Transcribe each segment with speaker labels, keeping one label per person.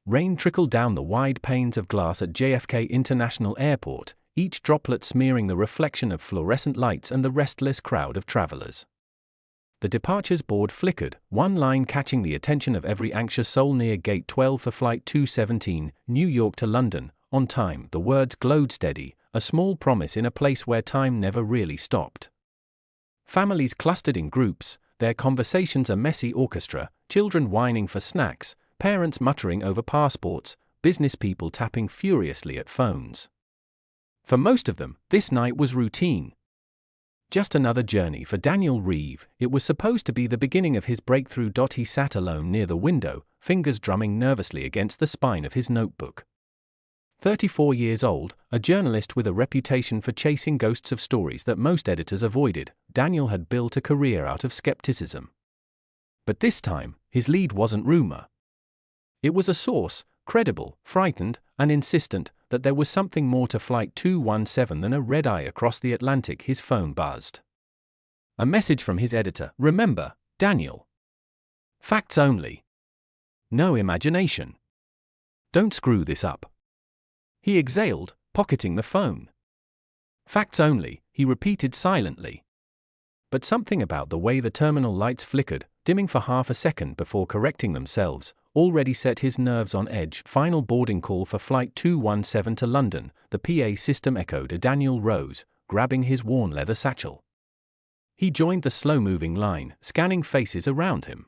Speaker 1: Rain trickled down the wide panes of glass at JFK International Airport, each droplet smearing the reflection of fluorescent lights and the restless crowd of travelers. The departures board flickered, one line catching the attention of every anxious soul near Gate 12 for Flight 217, New York to London, on time. The words glowed steady, a small promise in a place where time never really stopped. Families clustered in groups, their conversations a messy orchestra, children whining for snacks, parents muttering over passports, business people tapping furiously at phones. For most of them, this night was routine. Just another journey for Daniel Reeve. It was supposed to be the beginning of his breakthrough. He sat alone near the window, fingers drumming nervously against the spine of his notebook. 34 years old, a journalist with a reputation for chasing ghosts of stories that most editors avoided, Daniel had built a career out of skepticism. But this time, his lead wasn't rumor. It was a source, credible, frightened, and insistent, that there was something more to Flight 217 than a red-eye across the Atlantic. His phone buzzed. A message from his editor. Remember, Daniel. Facts only. No imagination. Don't screw this up. He exhaled, pocketing the phone. Facts only, he repeated silently. But something about the way the terminal lights flickered, dimming for half a second before correcting themselves, already set his nerves on edge. Final boarding call for Flight 217 to London, the PA system echoed. Daniel rose, grabbing his worn leather satchel. He joined the slow-moving line, scanning faces around him.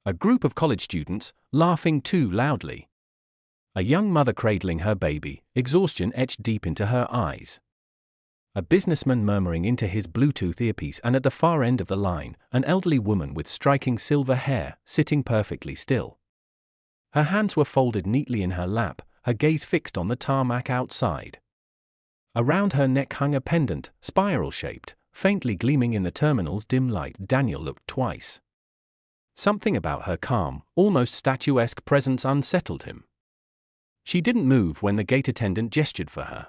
Speaker 1: A group of college students, laughing too loudly. A young mother cradling her baby, exhaustion etched deep into her eyes. A businessman murmuring into his Bluetooth earpiece, and at the far end of the line, an elderly woman with striking silver hair, sitting perfectly still. Her hands were folded neatly in her lap, her gaze fixed on the tarmac outside. Around her neck hung a pendant, spiral-shaped, faintly gleaming in the terminal's dim light. Daniel looked twice. Something about her calm, almost statuesque presence unsettled him. She didn't move when the gate attendant gestured for her.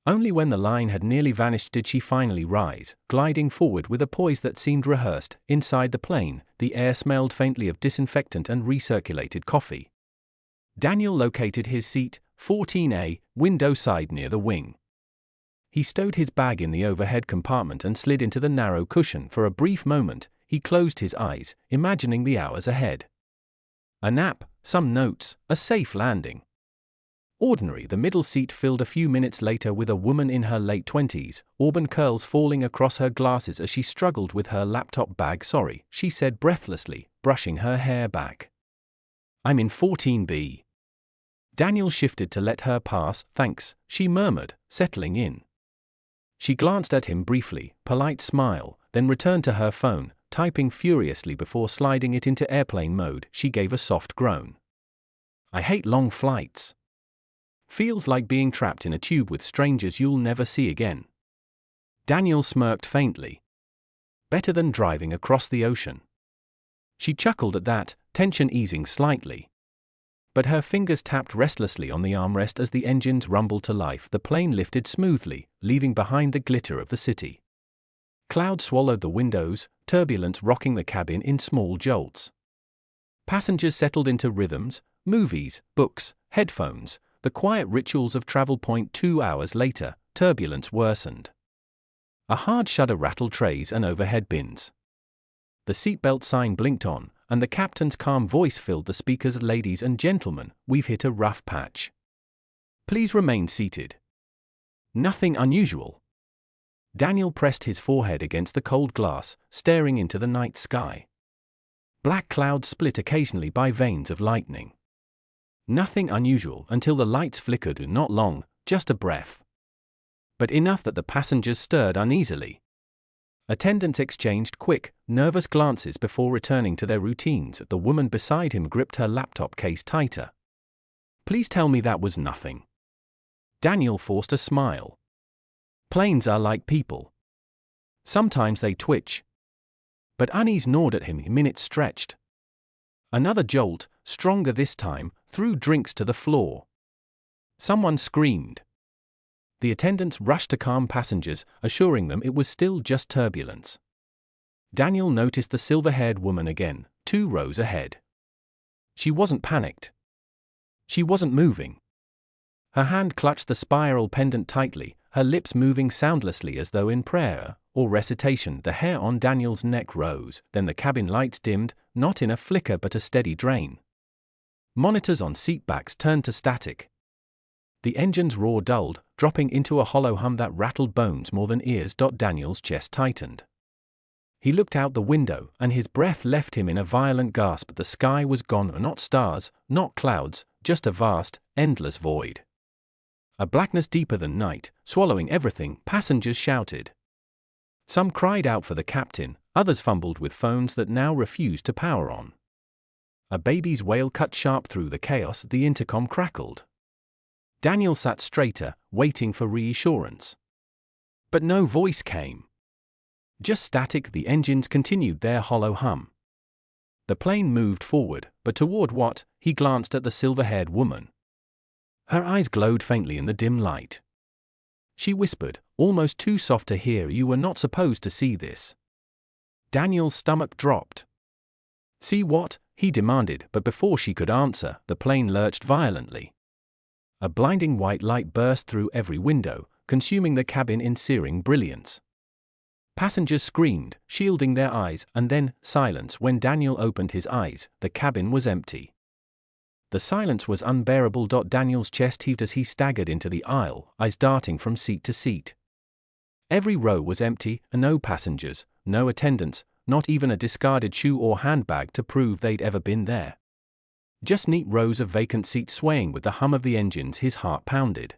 Speaker 1: Only when the line had nearly vanished did she finally rise, gliding forward with a poise that seemed rehearsed. Inside the plane, the air smelled faintly of disinfectant and recirculated coffee. Daniel located his seat, 14A, window side near the wing. He stowed his bag in the overhead compartment and slid into the narrow cushion. For a brief moment, he closed his eyes, imagining the hours ahead. A nap, some notes, a safe landing. Ordinary. The middle seat filled a few minutes later with a woman in her late 20s, auburn curls falling across her glasses as she struggled with her laptop bag. Sorry, she said breathlessly, brushing her hair back. I'm in 14B. Daniel shifted to let her pass. Thanks, she murmured, settling in. She glanced at him briefly, polite smile, then returned to her phone, typing furiously before sliding it into airplane mode. She gave a soft groan. I hate long flights. Feels like being trapped in a tube with strangers you'll never see again. Daniel smirked faintly. Better than driving across the ocean. She chuckled at that, tension easing slightly. But her fingers tapped restlessly on the armrest as the engines rumbled to life. The plane lifted smoothly, leaving behind the glitter of the city. Clouds swallowed the windows, turbulence rocking the cabin in small jolts. Passengers settled into rhythms, movies, books, headphones, the quiet rituals of travel. 2 hours later, turbulence worsened. A hard shudder rattled trays and overhead bins. The seatbelt sign blinked on, and the captain's calm voice filled the speakers. Ladies and gentlemen, we've hit a rough patch. Please remain seated. Nothing unusual. Daniel pressed his forehead against the cold glass, staring into the night sky. Black clouds split occasionally by veins of lightning. Nothing unusual until the lights flickered. Not long, just a breath. But enough that the passengers stirred uneasily. Attendants exchanged quick, nervous glances before returning to their routines. The woman beside him gripped her laptop case tighter. Please tell me that was nothing. Daniel forced a smile. Planes are like people. Sometimes they twitch. But unease gnawed at him. Minutes stretched. Another jolt, stronger this time, threw drinks to the floor. Someone screamed. The attendants rushed to calm passengers, assuring them it was still just turbulence. Daniel noticed the silver-haired woman again, 2 rows ahead. She wasn't panicked. She wasn't moving. Her hand clutched the spiral pendant tightly, her lips moving soundlessly as though in prayer or recitation. The hair on Daniel's neck rose, then the cabin lights dimmed, not in a flicker but a steady drain. Monitors on seatbacks turned to static. The engine's roar dulled, dropping into a hollow hum that rattled bones more than ears. Daniel's chest tightened. He looked out the window, and his breath left him in a violent gasp. The sky was gone, not stars, not clouds, just a vast, endless void. A blackness deeper than night, swallowing everything. Passengers shouted. Some cried out for the captain, others fumbled with phones that now refused to power on. A baby's wail cut sharp through the chaos. The intercom crackled. Daniel sat straighter, waiting for reassurance. But no voice came. Just static. The engines continued their hollow hum. The plane moved forward, but toward what? He glanced at the silver-haired woman. Her eyes glowed faintly in the dim light. She whispered, almost too soft to hear. You were not supposed to see this. Daniel's stomach dropped. See what? He demanded, but before she could answer, the plane lurched violently. A blinding white light burst through every window, consuming the cabin in searing brilliance. Passengers screamed, shielding their eyes, and then, silence. When Daniel opened his eyes, the cabin was empty. The silence was unbearable. Daniel's chest heaved as he staggered into the aisle, eyes darting from seat to seat. Every row was empty, and no passengers, no attendants, not even a discarded shoe or handbag to prove they'd ever been there. Just neat rows of vacant seats swaying with the hum of the engines. His heart pounded.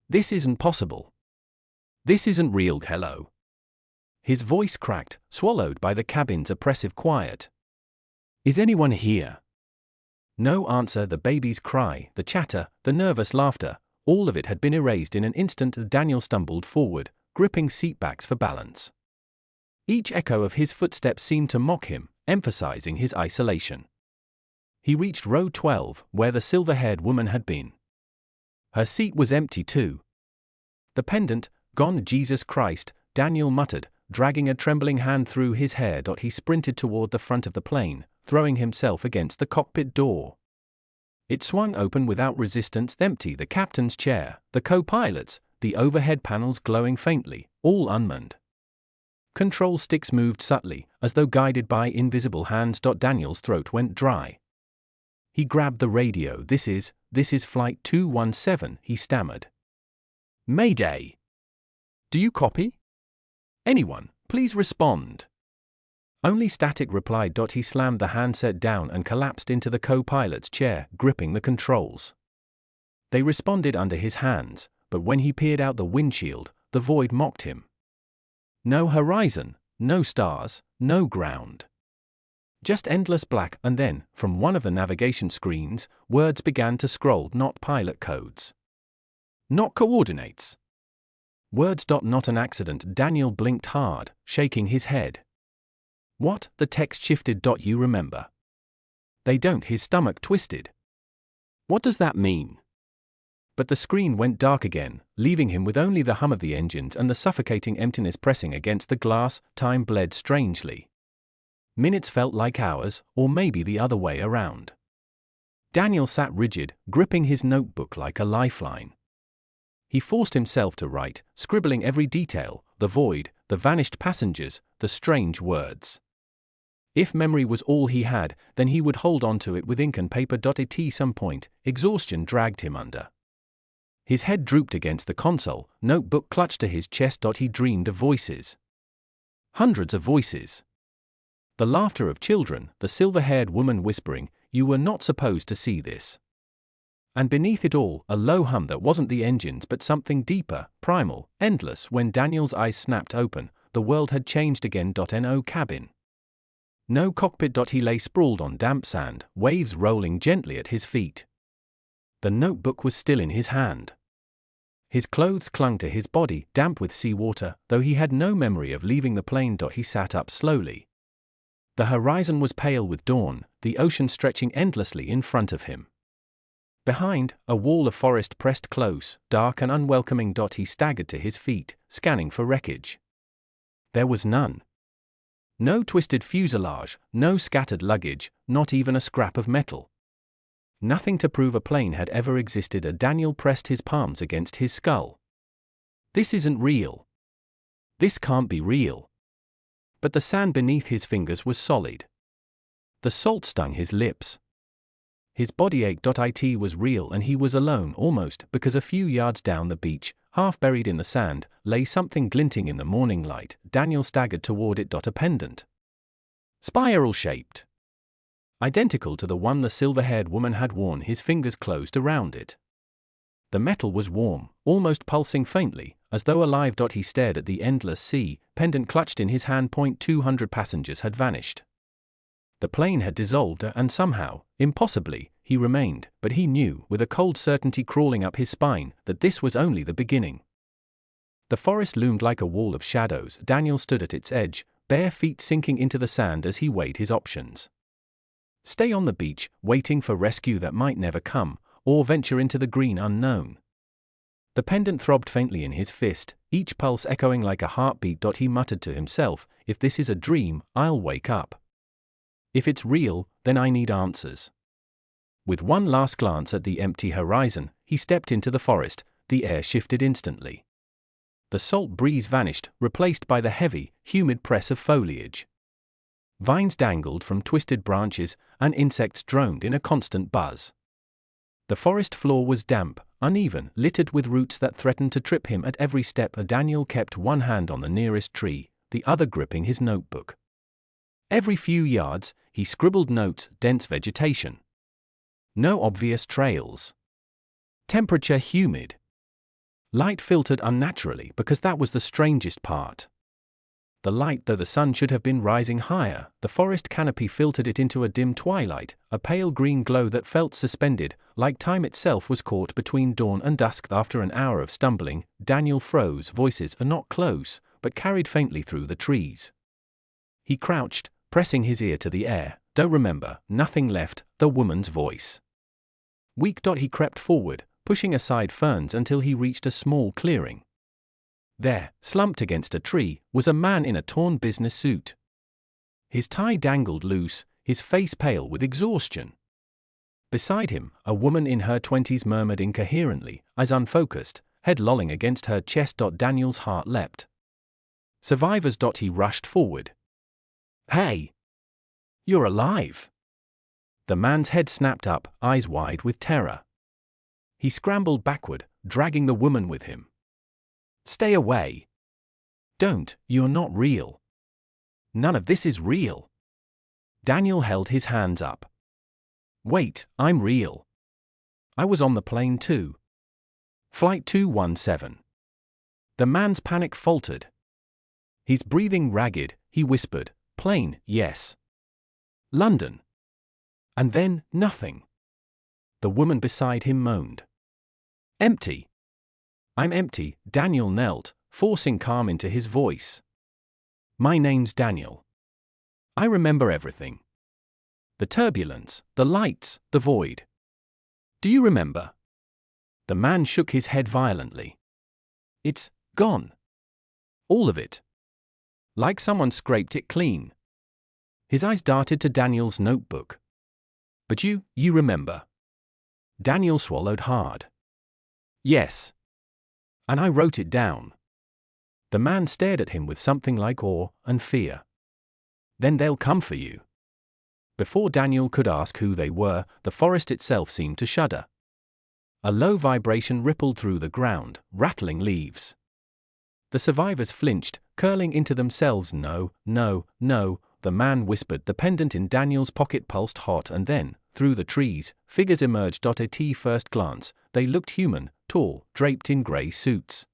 Speaker 1: This isn't possible. This isn't real. Hello. His voice cracked, swallowed by the cabin's oppressive quiet. Is anyone here? No answer. The baby's cry, the chatter, the nervous laughter, all of it had been erased in an instant. Daniel stumbled forward, gripping seatbacks for balance. Each echo of his footsteps seemed to mock him, emphasizing his isolation. He reached row 12, where the silver-haired woman had been. Her seat was empty too. The pendant, gone. Jesus Christ, Daniel muttered, dragging a trembling hand through his hair. He sprinted toward the front of the plane, throwing himself against the cockpit door. It swung open without resistance. Empty. The captain's chair, the co-pilots, the overhead panels glowing faintly, all unmanned. Control sticks moved subtly, as though guided by invisible hands. Daniel's throat went dry. He grabbed the radio. This is Flight 217, he stammered. Mayday! Do you copy? Anyone, please respond. Only static replied. He slammed the handset down and collapsed into the co-pilot's chair, gripping the controls. They responded under his hands, but when he peered out the windshield, the void mocked him. No horizon, no stars, no ground. Just endless black. And then, from one of the navigation screens, words began to scroll. Not pilot codes. Not coordinates. Words. Not an accident. Daniel blinked hard, shaking his head. What? The text shifted. You remember. They don't. His stomach twisted. What does that mean? But the screen went dark again, leaving him with only the hum of the engines and the suffocating emptiness pressing against the glass. Time bled strangely. Minutes felt like hours, or maybe the other way around. Daniel sat rigid, gripping his notebook like a lifeline. He forced himself to write, scribbling every detail, the void, the vanished passengers, the strange words. If memory was all he had, then he would hold on to it with ink and paper. At some point, exhaustion dragged him under. His head drooped against the console, notebook clutched to his chest. He dreamed of voices. Hundreds of voices. The laughter of children, the silver-haired woman whispering, "You were not supposed to see this." And beneath it all, a low hum that wasn't the engines but something deeper, primal, endless. When Daniel's eyes snapped open, the world had changed again. No cabin. No cockpit. He lay sprawled on damp sand, waves rolling gently at his feet. The notebook was still in his hand. His clothes clung to his body, damp with seawater, though he had no memory of leaving the plane. He sat up slowly. The horizon was pale with dawn, the ocean stretching endlessly in front of him. Behind, a wall of forest pressed close, dark and unwelcoming. He staggered to his feet, scanning for wreckage. There was none. No twisted fuselage, no scattered luggage, not even a scrap of metal. Nothing to prove a plane had ever existed. Daniel pressed his palms against his skull. This isn't real. This can't be real. But the sand beneath his fingers was solid. The salt stung his lips. His body ached. It was real, and he was alone almost, because a few yards down the beach, half buried in the sand, lay something glinting in the morning light. Daniel staggered toward it. A pendant. Spiral-shaped. Identical to the one the silver-haired woman had worn. His fingers closed around it. The metal was warm, almost pulsing faintly, as though alive. He stared at the endless sea, pendant clutched in his hand. 200 passengers had vanished. The plane had dissolved, and somehow, impossibly, he remained, but he knew, with a cold certainty crawling up his spine, that this was only the beginning. The forest loomed like a wall of shadows. Daniel stood at its edge, bare feet sinking into the sand as he weighed his options. Stay on the beach, waiting for rescue that might never come, or venture into the green unknown. The pendant throbbed faintly in his fist, each pulse echoing like a heartbeat. He muttered to himself, if this is a dream, I'll wake up. If it's real, then I need answers. With one last glance at the empty horizon, he stepped into the forest. The air shifted instantly. The salt breeze vanished, replaced by the heavy, humid press of foliage. Vines dangled from twisted branches, and insects droned in a constant buzz. The forest floor was damp, uneven, littered with roots that threatened to trip him at every step. Daniel kept one hand on the nearest tree, the other gripping his notebook. Every few yards, he scribbled notes. Dense vegetation. No obvious trails. Temperature humid. Light filtered unnaturally, because that was the strangest part. The light, though the sun should have been rising higher, the forest canopy filtered it into a dim twilight, a pale green glow that felt suspended, like time itself was caught between dawn and dusk. After an hour of stumbling, Daniel froze. Voices are not close, but carried faintly through the trees. He crouched, pressing his ear to the air. Don't remember, nothing left. The woman's voice. Weak. He crept forward, pushing aside ferns until he reached a small clearing. There, slumped against a tree, was a man in a torn business suit. His tie dangled loose, his face pale with exhaustion. Beside him, a woman in her 20s murmured incoherently, eyes unfocused, head lolling against her chest. Daniel's heart leapt. Survivors. He rushed forward. Hey! You're alive! The man's head snapped up, eyes wide with terror. He scrambled backward, dragging the woman with him. Stay away! Don't, you're not real. None of this is real. Daniel held his hands up. Wait, I'm real. I was on the plane too. Flight 217. The man's panic faltered. His breathing ragged, he whispered, plane, yes. London. And then, nothing. The woman beside him moaned. Empty. I'm empty. Daniel knelt, forcing calm into his voice. My name's Daniel. I remember everything. The turbulence, the lights, the void. Do you remember? The man shook his head violently. It's gone. All of it. Like someone scraped it clean. His eyes darted to Daniel's notebook. But you remember. Daniel swallowed hard. Yes. And I wrote it down. The man stared at him with something like awe and fear. Then they'll come for you. Before Daniel could ask who they were, the forest itself seemed to shudder. A low vibration rippled through the ground, rattling leaves. The survivors flinched, curling into themselves. No, no, no, the man whispered. The pendant in Daniel's pocket pulsed hot, and then, through the trees, figures emerged. At first glance, they looked human, tall, draped in grey suits.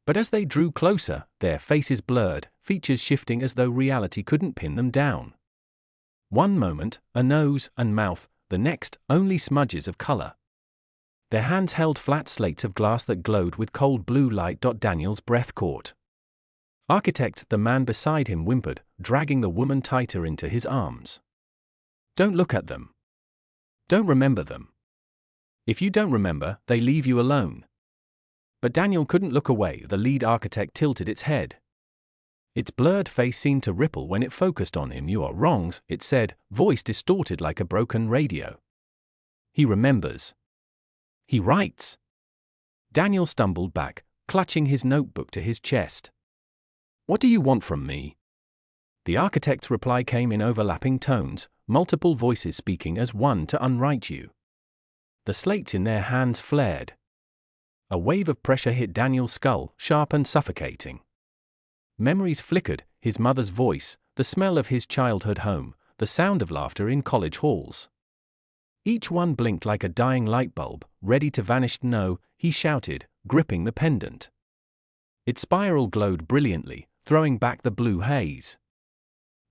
Speaker 1: But as they drew closer, their faces blurred, features shifting as though reality couldn't pin them down. One moment, a nose and mouth, the next, only smudges of color. Their hands held flat slates of glass that glowed with cold blue light. Daniel's breath caught. Architect, the man beside him whimpered, dragging the woman tighter into his arms. Don't look at them. Don't remember them. If you don't remember, they leave you alone. But Daniel couldn't look away. The lead architect tilted its head. Its blurred face seemed to ripple when it focused on him. You are wrong, it said, voice distorted like a broken radio. He remembers. He writes. Daniel stumbled back, clutching his notebook to his chest. What do you want from me? The architect's reply came in overlapping tones, multiple voices speaking as one to unwrite you. The slates in their hands flared. A wave of pressure hit Daniel's skull, sharp and suffocating. Memories flickered, his mother's voice, the smell of his childhood home, the sound of laughter in college halls. Each one blinked like a dying light bulb, ready to vanish. No, he shouted, gripping the pendant. Its spiral glowed brilliantly, throwing back the blue haze.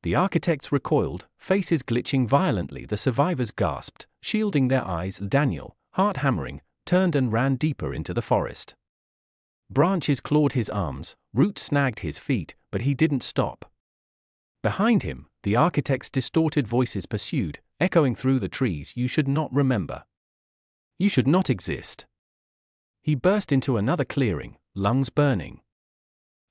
Speaker 1: The architects recoiled, faces glitching violently. The survivors gasped, shielding their eyes. Daniel, heart hammering, turned and ran deeper into the forest. Branches clawed his arms, roots snagged his feet, but he didn't stop. Behind him, the architect's distorted voices pursued, echoing through the trees. You should not remember. You should not exist. He burst into another clearing, lungs burning.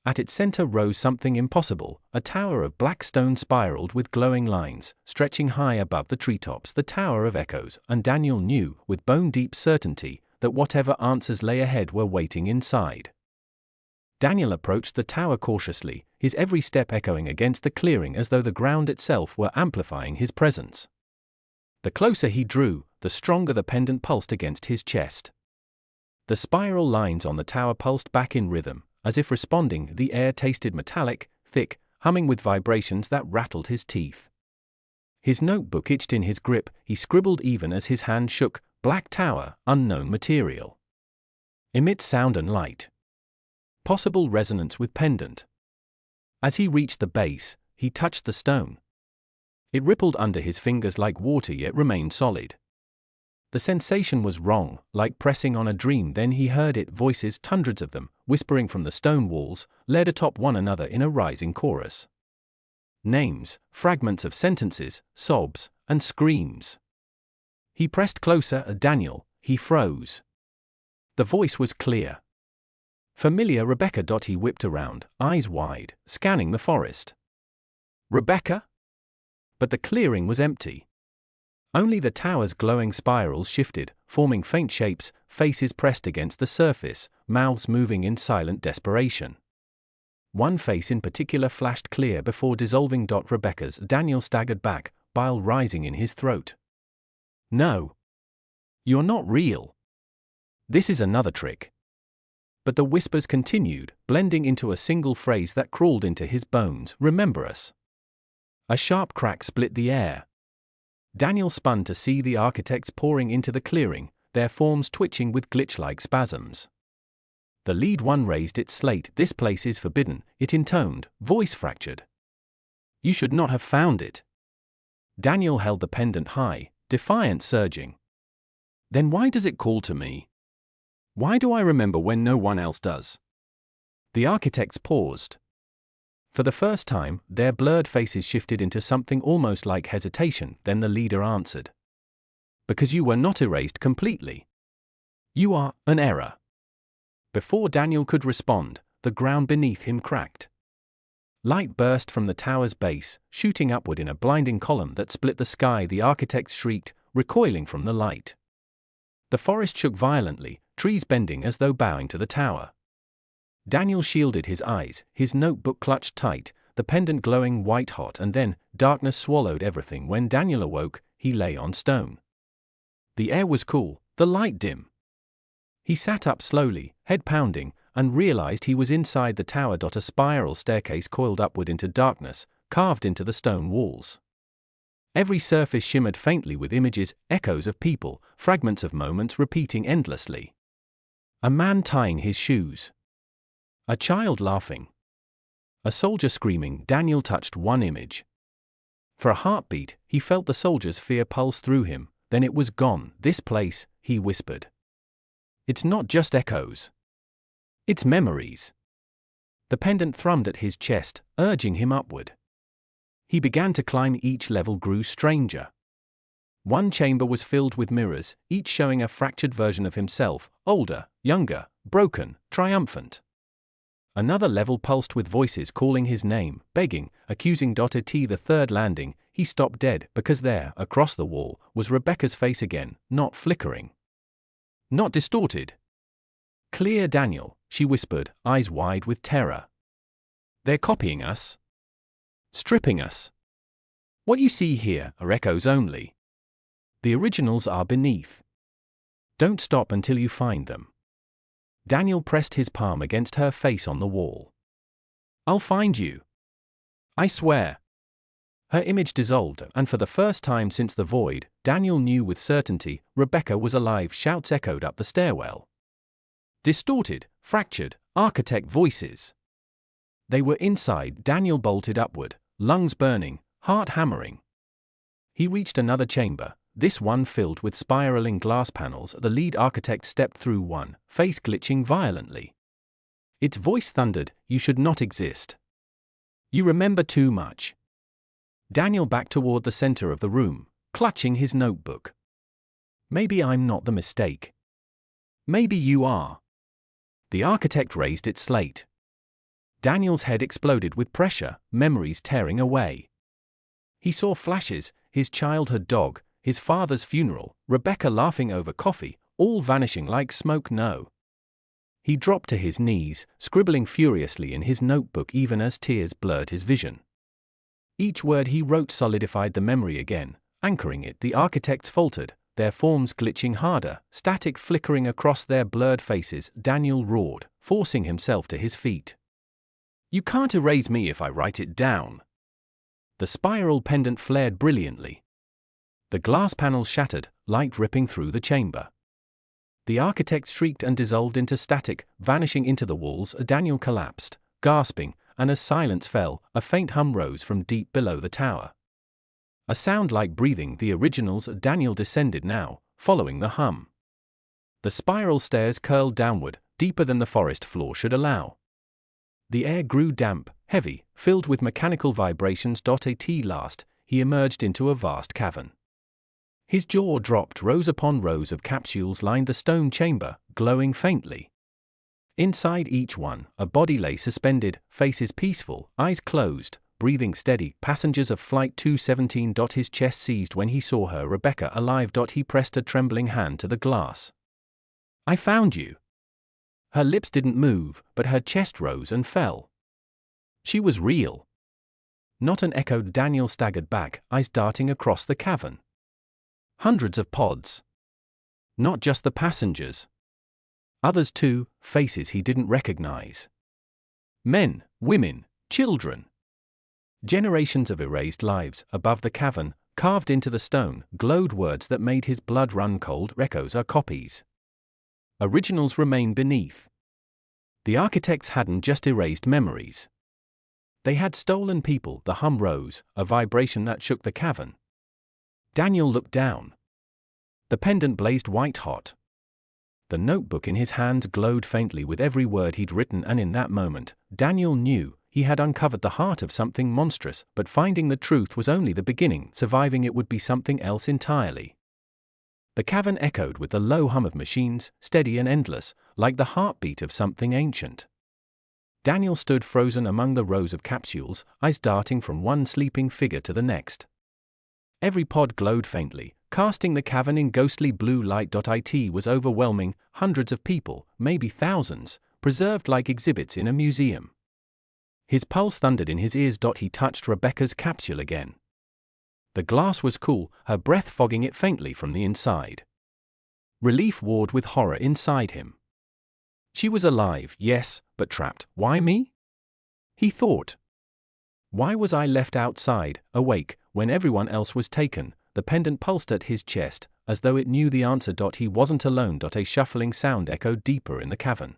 Speaker 1: At its center rose something impossible, a tower of black stone spiraled with glowing lines, stretching high above the treetops. The Tower of Echoes, and Daniel knew, with bone-deep certainty, that whatever answers lay ahead were waiting inside. Daniel approached the tower cautiously, his every step echoing against the clearing as though the ground itself were amplifying his presence. The closer he drew, the stronger the pendant pulsed against his chest. The spiral lines on the tower pulsed back in rhythm, as if responding. The air tasted metallic, thick, humming with vibrations that rattled his teeth. His notebook itched in his grip. He scribbled even as his hand shook. Black Tower, unknown material. Emits sound and light. Possible resonance with pendant. As he reached the base, he touched the stone. It rippled under his fingers like water, yet remained solid. The sensation was wrong, like pressing on a dream. Then he heard it, voices, hundreds of them, whispering from the stone walls, led atop one another in a rising chorus. Names, fragments of sentences, sobs, and screams. He pressed closer. Daniel, he froze. The voice was clear. Familiar. Rebecca. He whipped around, eyes wide, scanning the forest. Rebecca? But the clearing was empty. Only the tower's glowing spirals shifted, forming faint shapes, faces pressed against the surface, mouths moving in silent desperation. One face in particular flashed clear before dissolving. Rebecca's. Daniel staggered back, bile rising in his throat. No. You're not real. This is another trick. But the whispers continued, blending into a single phrase that crawled into his bones. Remember us. A sharp crack split the air. Daniel spun to see the architects pouring into the clearing, their forms twitching with glitch-like spasms. The lead one raised its slate. This place is forbidden, it intoned, voice fractured. You should not have found it. Daniel held the pendant high, defiance surging. Then why does it call to me? Why do I remember when no one else does? The architects paused. For the first time, their blurred faces shifted into something almost like hesitation. Then the leader answered. Because you were not erased completely. You are an error. Before Daniel could respond, the ground beneath him cracked. Light burst from the tower's base, shooting upward in a blinding column that split the sky. The architects shrieked, recoiling from the light. The forest shook violently, trees bending as though bowing to the tower. Daniel shielded his eyes, his notebook clutched tight, the pendant glowing white-hot, and then, darkness swallowed everything. When Daniel awoke, he lay on stone. The air was cool, the light dim. He sat up slowly, head pounding, and realized he was inside the tower. A spiral staircase coiled upward into darkness, carved into the stone walls. Every surface shimmered faintly with images, echoes of people, fragments of moments repeating endlessly. A man tying his shoes. A child laughing. A soldier screaming. Daniel touched one image. For a heartbeat, he felt the soldier's fear pulse through him, then it was gone. This place, he whispered. It's not just echoes. It's memories. The pendant thrummed at his chest, urging him upward. He began to climb. Each level grew stranger. One chamber was filled with mirrors, each showing a fractured version of himself, older, younger, broken, triumphant. Another level pulsed with voices calling his name, begging, accusing. At the third landing, he stopped dead because there, across the wall, was Rebecca's face again, not flickering. Not distorted. Clear, Daniel, she whispered, eyes wide with terror. They're copying us. Stripping us. What you see here are echoes only. The originals are beneath. Don't stop until you find them. Daniel pressed his palm against her face on the wall. I'll find you. I swear. Her image dissolved, and for the first time since the void, Daniel knew with certainty Rebecca was alive. Shouts echoed up the stairwell. Distorted, fractured, architect voices. They were inside. Daniel bolted upward, lungs burning, heart hammering. He reached another chamber, this one filled with spiraling glass panels. The lead architect stepped through one, face glitching violently. Its voice thundered, "You should not exist. You remember too much." Daniel backed toward the center of the room, clutching his notebook. Maybe I'm not the mistake. Maybe you are. The architect raised its slate. Daniel's head exploded with pressure, memories tearing away. He saw flashes, his childhood dog, his father's funeral, Rebecca laughing over coffee, all vanishing like smoke. No. He dropped to his knees, scribbling furiously in his notebook even as tears blurred his vision. Each word he wrote solidified the memory again, anchoring it. The architects faltered, their forms glitching harder, static flickering across their blurred faces. Daniel roared, forcing himself to his feet. You can't erase me if I write it down. The spiral pendant flared brilliantly. The glass panels shattered, light ripping through the chamber. The architect shrieked and dissolved into static, vanishing into the walls. Daniel collapsed, gasping, and as silence fell, a faint hum rose from deep below the tower. A sound like breathing. The originals. Daniel descended now, following the hum. The spiral stairs curled downward, deeper than the forest floor should allow. The air grew damp, heavy, filled with mechanical vibrations. At last, he emerged into a vast cavern. His jaw dropped. Rows upon rows of capsules lined the stone chamber, glowing faintly. Inside each one, a body lay suspended, faces peaceful, eyes closed, breathing steady. Passengers of Flight 217. His chest seized when he saw her. Rebecca alive. He pressed a trembling hand to the glass. I found you. Her lips didn't move, but her chest rose and fell. She was real. Not an echo. Daniel staggered back, eyes darting across the cavern. Hundreds of pods. Not just the passengers. Others too, faces he didn't recognize. Men, women, children. Generations of erased lives. Above the cavern, carved into the stone, glowed words that made his blood run cold. Echoes are copies. Originals remain beneath. The architects hadn't just erased memories. They had stolen people. The hum rose, a vibration that shook the cavern. Daniel looked down. The pendant blazed white hot. The notebook in his hands glowed faintly with every word he'd written, and in that moment, Daniel knew he had uncovered the heart of something monstrous. But finding the truth was only the beginning. Surviving it would be something else entirely. The cavern echoed with the low hum of machines, steady and endless, like the heartbeat of something ancient. Daniel stood frozen among the rows of capsules, eyes darting from one sleeping figure to the next. Every pod glowed faintly, casting the cavern in ghostly blue light. It was overwhelming, hundreds of people, maybe thousands, preserved like exhibits in a museum. His pulse thundered in his ears. He touched Rebecca's capsule again. The glass was cool, her breath fogging it faintly from the inside. Relief warred with horror inside him. She was alive, yes, but trapped. Why me? He thought. Why was I left outside, awake, when everyone else was taken? The pendant pulsed at his chest, as though it knew the answer. He wasn't alone. A shuffling sound echoed deeper in the cavern.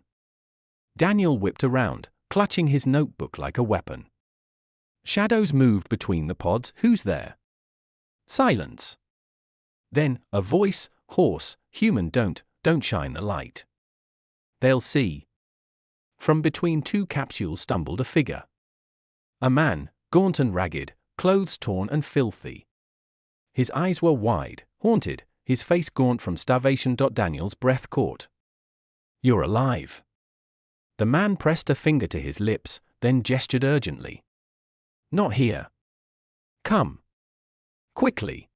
Speaker 1: Daniel whipped around, clutching his notebook like a weapon. Shadows moved between the pods. Who's there? Silence. Then, a voice, hoarse, human. Don't shine the light. They'll see. From between two capsules stumbled a figure. A man, gaunt and ragged, clothes torn and filthy. His eyes were wide, haunted, his face gaunt from starvation. Daniel's breath caught. You're alive. The man pressed a finger to his lips, then gestured urgently. Not here. Come. Quickly.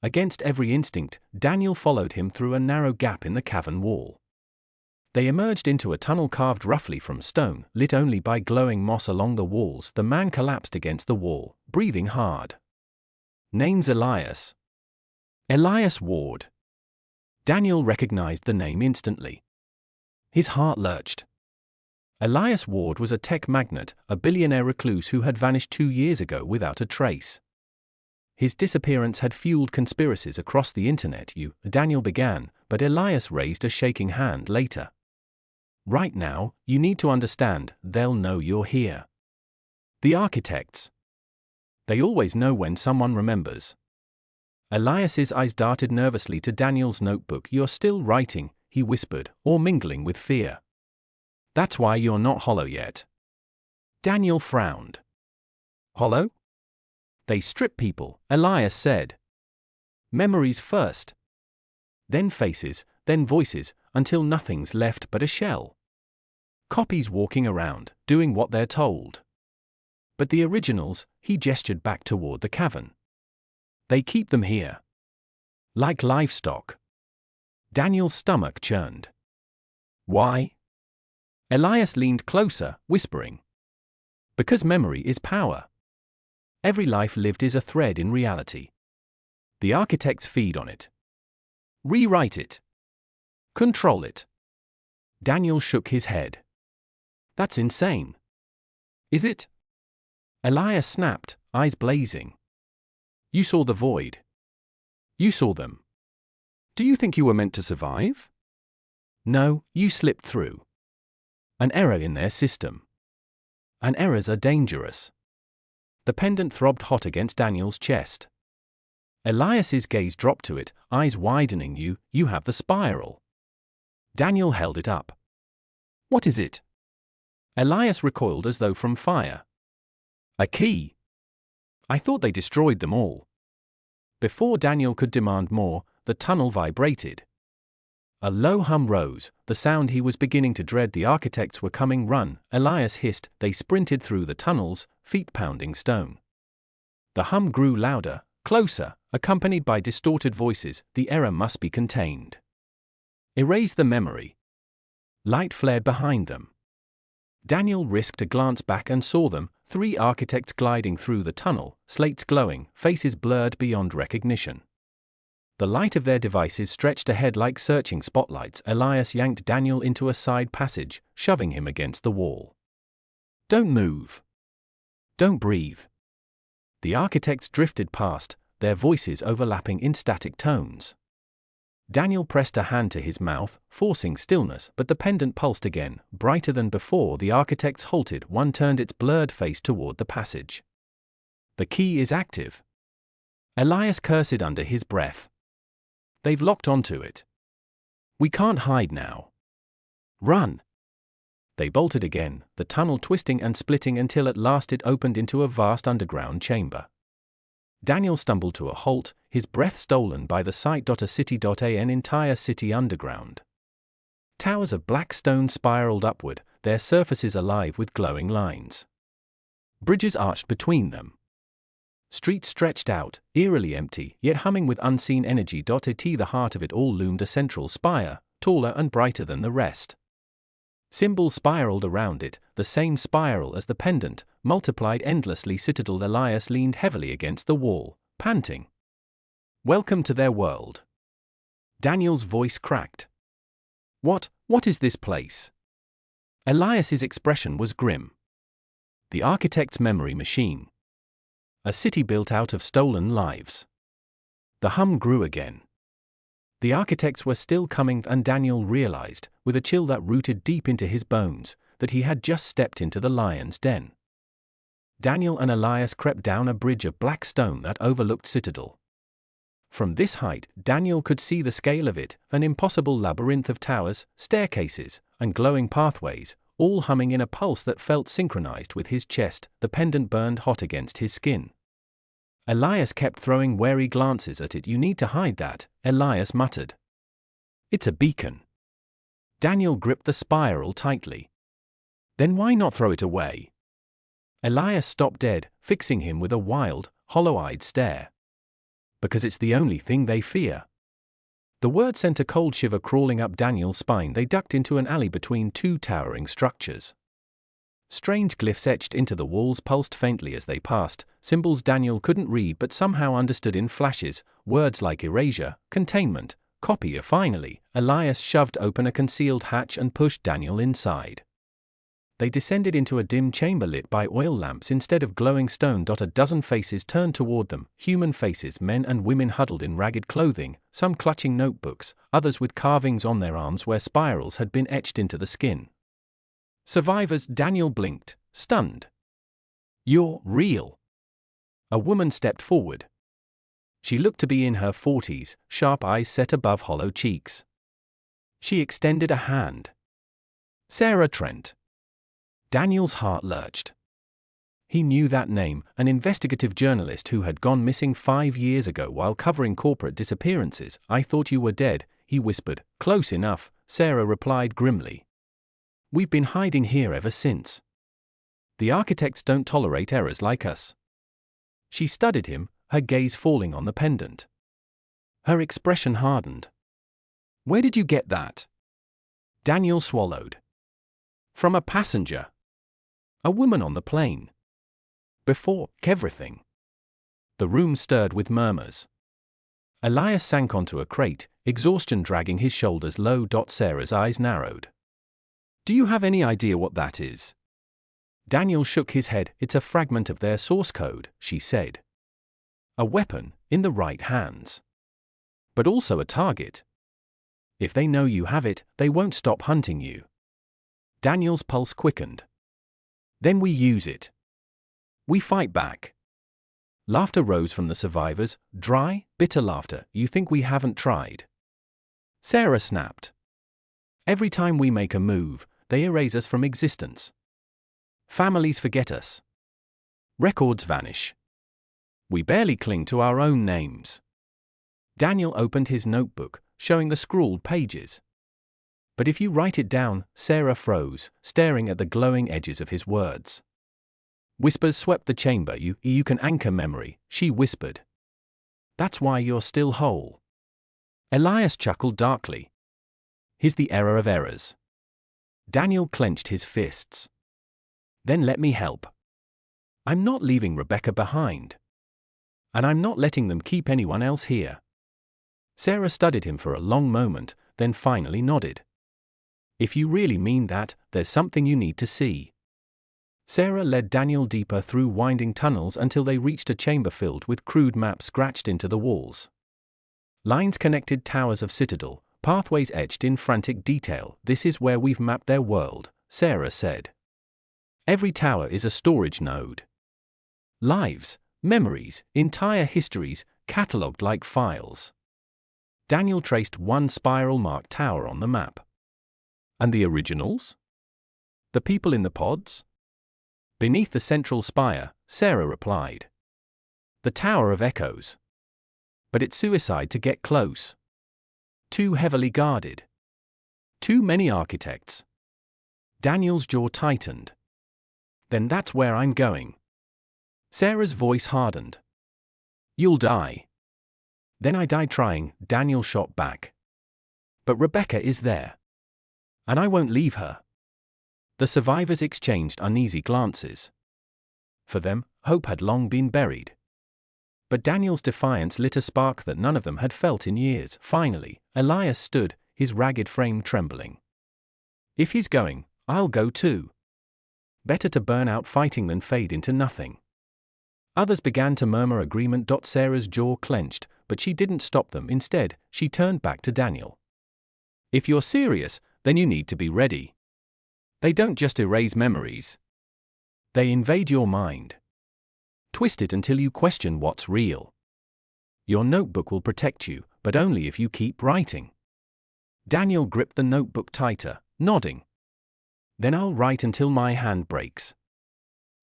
Speaker 1: Against every instinct, Daniel followed him through a narrow gap in the cavern wall. They emerged into a tunnel carved roughly from stone, lit only by glowing moss along the walls. The man collapsed against the wall, breathing hard. Name's Elias. Elias Ward. Daniel recognized the name instantly. His heart lurched. Elias Ward was a tech magnate, a billionaire recluse who had vanished 2 years ago without a trace. His disappearance had fueled conspiracies across the internet. Daniel began, but Elias raised a shaking hand later. Right now, you need to understand, they'll know you're here. The architects. They always know when someone remembers. Elias's eyes darted nervously to Daniel's notebook. You're still writing, he whispered, or mingling with fear. That's why you're not hollow yet. Daniel frowned. Hollow? They strip people, Elias said. Memories first. Then faces, then voices, until nothing's left but a shell. Copies walking around, doing what they're told. But the originals, he gestured back toward the cavern. They keep them here. Like livestock. Daniel's stomach churned. Why? Elias leaned closer, whispering. Because memory is power. Every life lived is a thread in reality. The architects feed on it. Rewrite it. Control it. Daniel shook his head. That's insane. Is it? Elias snapped, eyes blazing. You saw the void. You saw them. Do you think you were meant to survive? No, you slipped through. An error in their system. And errors are dangerous. The pendant throbbed hot against Daniel's chest. Elias's gaze dropped to it, eyes widening. You have the spiral. Daniel held it up. What is it? Elias recoiled as though from fire. A key. I thought they destroyed them all. Before Daniel could demand more, the tunnel vibrated. A low hum rose, the sound he was beginning to dread. The architects were coming. Run, Elias hissed. They sprinted through the tunnels, feet pounding stone. The hum grew louder, closer, accompanied by distorted voices. The error must be contained. Erase the memory. Light flared behind them. Daniel risked a glance back and saw them, 3 architects gliding through the tunnel, slates glowing, faces blurred beyond recognition. The light of their devices stretched ahead like searching spotlights. Elias yanked Daniel into a side passage, shoving him against the wall. Don't move. Don't breathe. The architects drifted past, their voices overlapping in static tones. Daniel pressed a hand to his mouth, forcing stillness, but the pendant pulsed again, brighter than before. The architects halted. One turned its blurred face toward the passage. The key is active. Elias cursed under his breath. They've locked onto it. We can't hide now. Run. They bolted again, the tunnel twisting and splitting until at last it opened into a vast underground chamber. Daniel stumbled to a halt, his breath stolen by the sight. A city. An entire city underground. Towers of black stone spiraled upward, their surfaces alive with glowing lines. Bridges arched between them. Streets stretched out, eerily empty, yet humming with unseen energy. At the heart of it all loomed a central spire, taller and brighter than the rest. Symbols spiraled around it, the same spiral as the pendant, multiplied endlessly. Citadel. Elias leaned heavily against the wall, panting. Welcome to their world. Daniel's voice cracked. What is this place? Elias's expression was grim. The architect's memory machine. A city built out of stolen lives. The hum grew again. The architects were still coming, and Daniel realized, with a chill that rooted deep into his bones, that he had just stepped into the lion's den. Daniel and Elias crept down a bridge of black stone that overlooked Citadel. From this height, Daniel could see the scale of it, an impossible labyrinth of towers, staircases, and glowing pathways, all humming in a pulse that felt synchronized with his chest. The pendant burned hot against his skin. Elias kept throwing wary glances at it. You need to hide that, Elias muttered. It's a beacon. Daniel gripped the spiral tightly. Then why not throw it away? Elias stopped dead, fixing him with a wild, hollow-eyed stare. Because it's the only thing they fear. The word sent a cold shiver crawling up Daniel's spine. They ducked into an alley between two towering structures. Strange glyphs etched into the walls pulsed faintly as they passed, symbols Daniel couldn't read but somehow understood in flashes, words like erasure, containment, copy. Finally, Elias shoved open a concealed hatch and pushed Daniel inside. They descended into a dim chamber lit by oil lamps instead of glowing stone. A dozen faces turned toward them, human faces, men and women huddled in ragged clothing, some clutching notebooks, others with carvings on their arms where spirals had been etched into the skin. Survivors. Daniel blinked, stunned. You're real. A woman stepped forward. She looked to be in her 40s, sharp eyes set above hollow cheeks. She extended a hand. Sarah Trent. Daniel's heart lurched. He knew that name, an investigative journalist who had gone missing 5 years ago while covering corporate disappearances. I thought you were dead, he whispered. Close enough, Sarah replied grimly. We've been hiding here ever since. The architects don't tolerate errors like us. She studied him, her gaze falling on the pendant. Her expression hardened. Where did you get that? Daniel swallowed. From a passenger. A woman on the plane. Before everything. The room stirred with murmurs. Elias sank onto a crate, exhaustion dragging his shoulders low. Sarah's eyes narrowed. Do you have any idea what that is? Daniel shook his head. It's a fragment of their source code, she said. A weapon, in the right hands. But also a target. If they know you have it, they won't stop hunting you. Daniel's pulse quickened. Then we use it. We fight back. Laughter rose from the survivors, dry, bitter laughter. You think we haven't tried? Sarah snapped. Every time we make a move, they erase us from existence. Families forget us. Records vanish. We barely cling to our own names. Daniel opened his notebook, showing the scrawled pages. But if you write it down, Sarah froze, staring at the glowing edges of his words. Whispers swept the chamber. You can anchor memory, she whispered. That's why you're still whole. Elias chuckled darkly. Here's the error of errors. Daniel clenched his fists. Then let me help. I'm not leaving Rebecca behind. And I'm not letting them keep anyone else here. Sarah studied him for a long moment, then finally nodded. If you really mean that, there's something you need to see. Sarah led Daniel deeper through winding tunnels until they reached a chamber filled with crude maps scratched into the walls. Lines connected towers of Citadel, pathways etched in frantic detail. This is where we've mapped their world, Sarah said. Every tower is a storage node. Lives, memories, entire histories, catalogued like files. Daniel traced one spiral-marked tower on the map. And the originals? The people in the pods? Beneath the central spire, Sarah replied. The Tower of Echoes. But it's suicide to get close. Too heavily guarded. Too many architects. Daniel's jaw tightened. Then that's where I'm going. Sarah's voice hardened. You'll die. Then I die trying, Daniel shot back. But Rebecca is there. And I won't leave her. The survivors exchanged uneasy glances. For them, hope had long been buried. But Daniel's defiance lit a spark that none of them had felt in years. Finally, Elias stood, his ragged frame trembling. If he's going, I'll go too. Better to burn out fighting than fade into nothing. Others began to murmur agreement. Sarah's jaw clenched, but she didn't stop them. Instead, she turned back to Daniel. If you're serious, then you need to be ready. They don't just erase memories. They invade your mind. Twist it until you question what's real. Your notebook will protect you, but only if you keep writing. Daniel gripped the notebook tighter, nodding. Then I'll write until my hand breaks.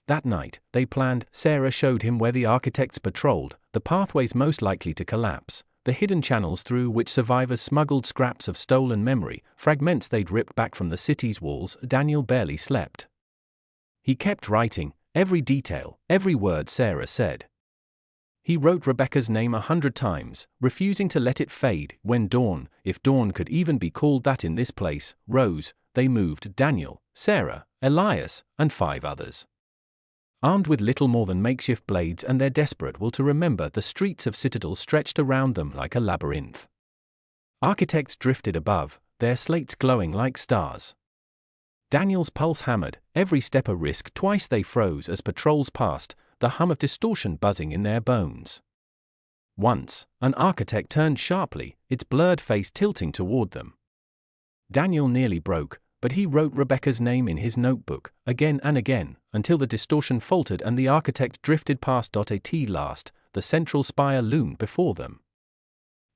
Speaker 1: That night, they planned. Sarah showed him where the architects patrolled, the pathways most likely to collapse, the hidden channels through which survivors smuggled scraps of stolen memory, fragments they'd ripped back from the city's walls. Daniel barely slept. He kept writing, every detail, every word Sarah said. He wrote Rebecca's name 100 times, refusing to let it fade. When dawn, if dawn could even be called that in this place, rose, they moved Daniel, Sarah, Elias, and 5 others. Armed with little more than makeshift blades and their desperate will to remember, the streets of Citadel stretched around them like a labyrinth. Architects drifted above, their slates glowing like stars. Daniel's pulse hammered, every step a risk. Twice they froze as patrols passed, the hum of distortion buzzing in their bones. Once, an architect turned sharply, its blurred face tilting toward them. Daniel nearly broke, but he wrote Rebecca's name in his notebook, again and again, until the distortion faltered and the architect drifted past. At last, the central spire loomed before them.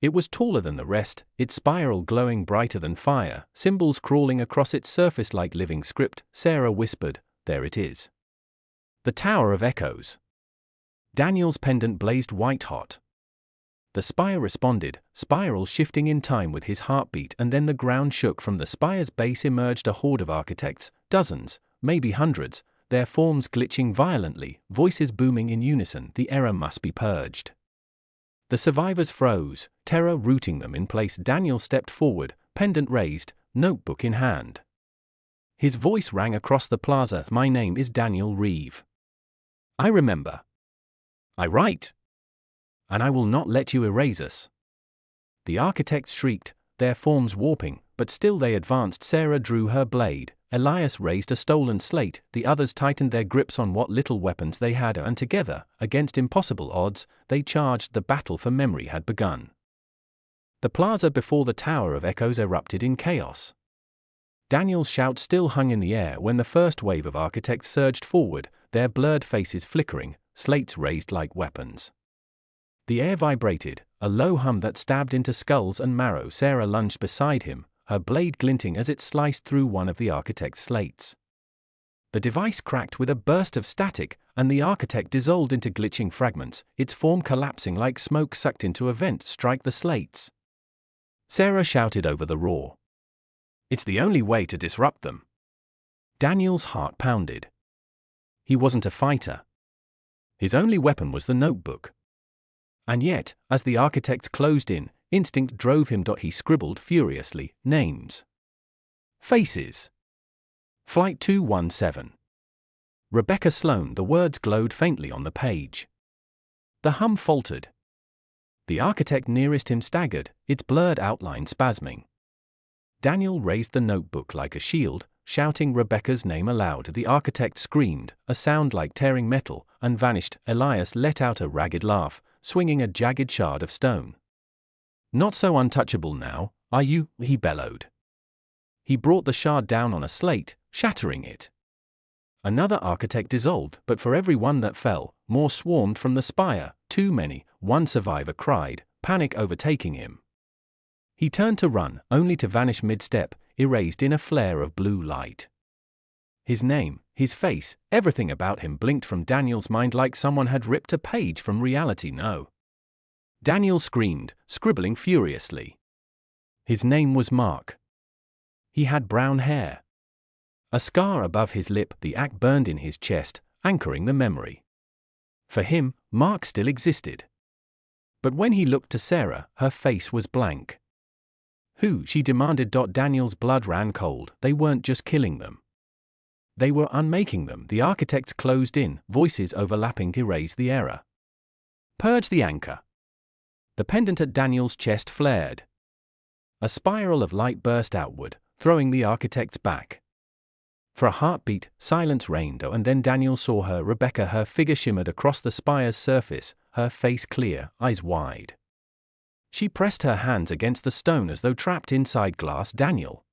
Speaker 1: It was taller than the rest, its spiral glowing brighter than fire, symbols crawling across its surface like living script. Sarah whispered, "There it is. The Tower of Echoes." Daniel's pendant blazed white-hot. The spire responded, spiral shifting in time with his heartbeat, and then the ground shook. From the spire's base emerged a horde of architects, dozens, maybe hundreds, their forms glitching violently, voices booming in unison. The error must be purged. The survivors froze, terror rooting them in place. Daniel stepped forward, pendant raised, notebook in hand. His voice rang across the plaza. "My name is Daniel Reeve. I remember. I write. And I will not let you erase us." The architects shrieked, their forms warping, but still they advanced. Sarah drew her blade, Elias raised a stolen slate, the others tightened their grips on what little weapons they had, and together, against impossible odds, they charged. The battle for memory had begun. The plaza before the Tower of Echoes erupted in chaos. Daniel's shout still hung in the air when the first wave of architects surged forward, their blurred faces flickering, slates raised like weapons. The air vibrated, a low hum that stabbed into skulls and marrow. Sarah lunged beside him, her blade glinting as it sliced through one of the architect's slates. The device cracked with a burst of static, and the architect dissolved into glitching fragments, its form collapsing like smoke sucked into a vent. "Strike the slates!" Sarah shouted over the roar. "It's the only way to disrupt them." Daniel's heart pounded. He wasn't a fighter. His only weapon was the notebook. And yet, as the architects closed in, instinct drove him. He scribbled furiously, names. Faces. Flight 217. Rebecca Sloan. The words glowed faintly on the page. The hum faltered. The architect nearest him staggered, its blurred outline spasming. Daniel raised the notebook like a shield, shouting Rebecca's name aloud. The architect screamed, a sound like tearing metal, and vanished. Elias let out a ragged laugh, swinging a jagged shard of stone. "Not so untouchable now, are you?" he bellowed. He brought the shard down on a slate, shattering it. Another architect dissolved, but for every one that fell, more swarmed from the spire. "Too many," one survivor cried, panic overtaking him. He turned to run, only to vanish mid-step, erased in a flare of blue light. His name, his face, everything about him blinked from Daniel's mind like someone had ripped a page from reality. "No." Daniel screamed, scribbling furiously. His name was Mark. He had brown hair. A scar above his lip, the act burned in his chest, anchoring the memory. For him, Mark still existed. But when he looked to Sarah, her face was blank. "Who?" she demanded. Daniel's blood ran cold. They weren't just killing them. They were unmaking them. The architects closed in, voices overlapping. "Erase the error. Purge the anchor." The pendant at Daniel's chest flared. A spiral of light burst outward, throwing the architects back. For a heartbeat, silence reigned, and then Daniel saw her, Rebecca. Her figure shimmered across the spire's surface, her face clear, eyes wide. She pressed her hands against the stone as though trapped inside glass. "Daniel."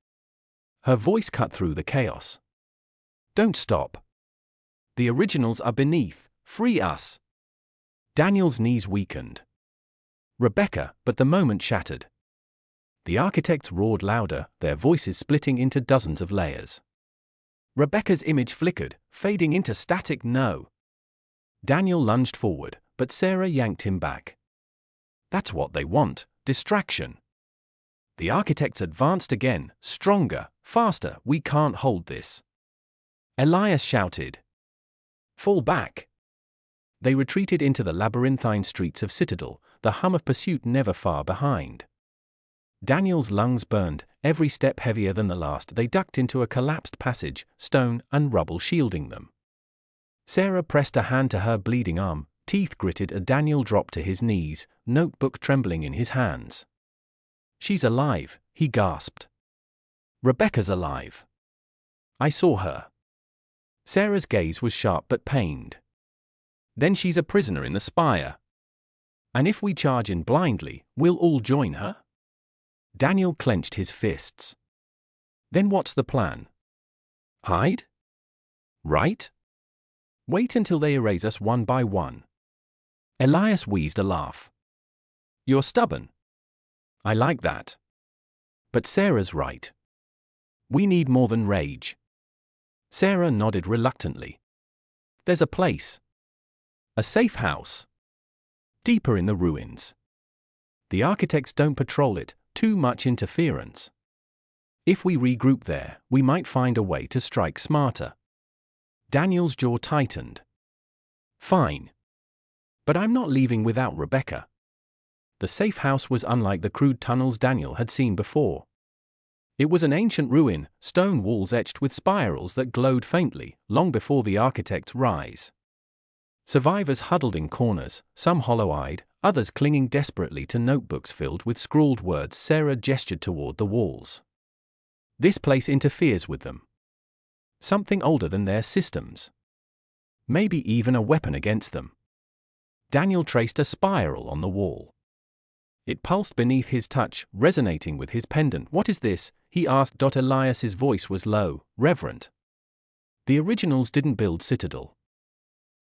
Speaker 1: Her voice cut through the chaos. "Don't stop. The originals are beneath. Free us." Daniel's knees weakened. "Rebecca," but the moment shattered. The architects roared louder, their voices splitting into dozens of layers. Rebecca's image flickered, fading into static. "No." Daniel lunged forward, but Sarah yanked him back. "That's what they want, distraction." The architects advanced again, stronger, faster. "We can't hold this." Elias shouted. "Fall back." They retreated into the labyrinthine streets of Citadel, the hum of pursuit never far behind. Daniel's lungs burned, every step heavier than the last. They ducked into a collapsed passage, stone and rubble shielding them. Sarah pressed a hand to her bleeding arm, teeth gritted as Daniel dropped to his knees, notebook trembling in his hands. "She's alive," he gasped. "Rebecca's alive. I saw her." Sarah's gaze was sharp but pained. "Then she's a prisoner in the spire. And if we charge in blindly, we'll all join her?" Daniel clenched his fists. "Then what's the plan? Hide? Right? Wait until they erase us one by one." Elias wheezed a laugh. "You're stubborn. I like that. But Sarah's right. We need more than rage." Sarah nodded reluctantly. "There's a place. A safe house. Deeper in the ruins. The architects don't patrol it, too much interference. If we regroup there, we might find a way to strike smarter." Daniel's jaw tightened. "Fine. But I'm not leaving without Rebecca." The safe house was unlike the crude tunnels Daniel had seen before. It was an ancient ruin, stone walls etched with spirals that glowed faintly, long before the architect's rise. Survivors huddled in corners, some hollow-eyed, others clinging desperately to notebooks filled with scrawled words. Sarah gestured toward the walls. "This place interferes with them. Something older than their systems. Maybe even a weapon against them." Daniel traced a spiral on the wall. It pulsed beneath his touch, resonating with his pendant. "What is this?" he asked. Elias's voice was low, reverent. "The originals didn't build Citadel.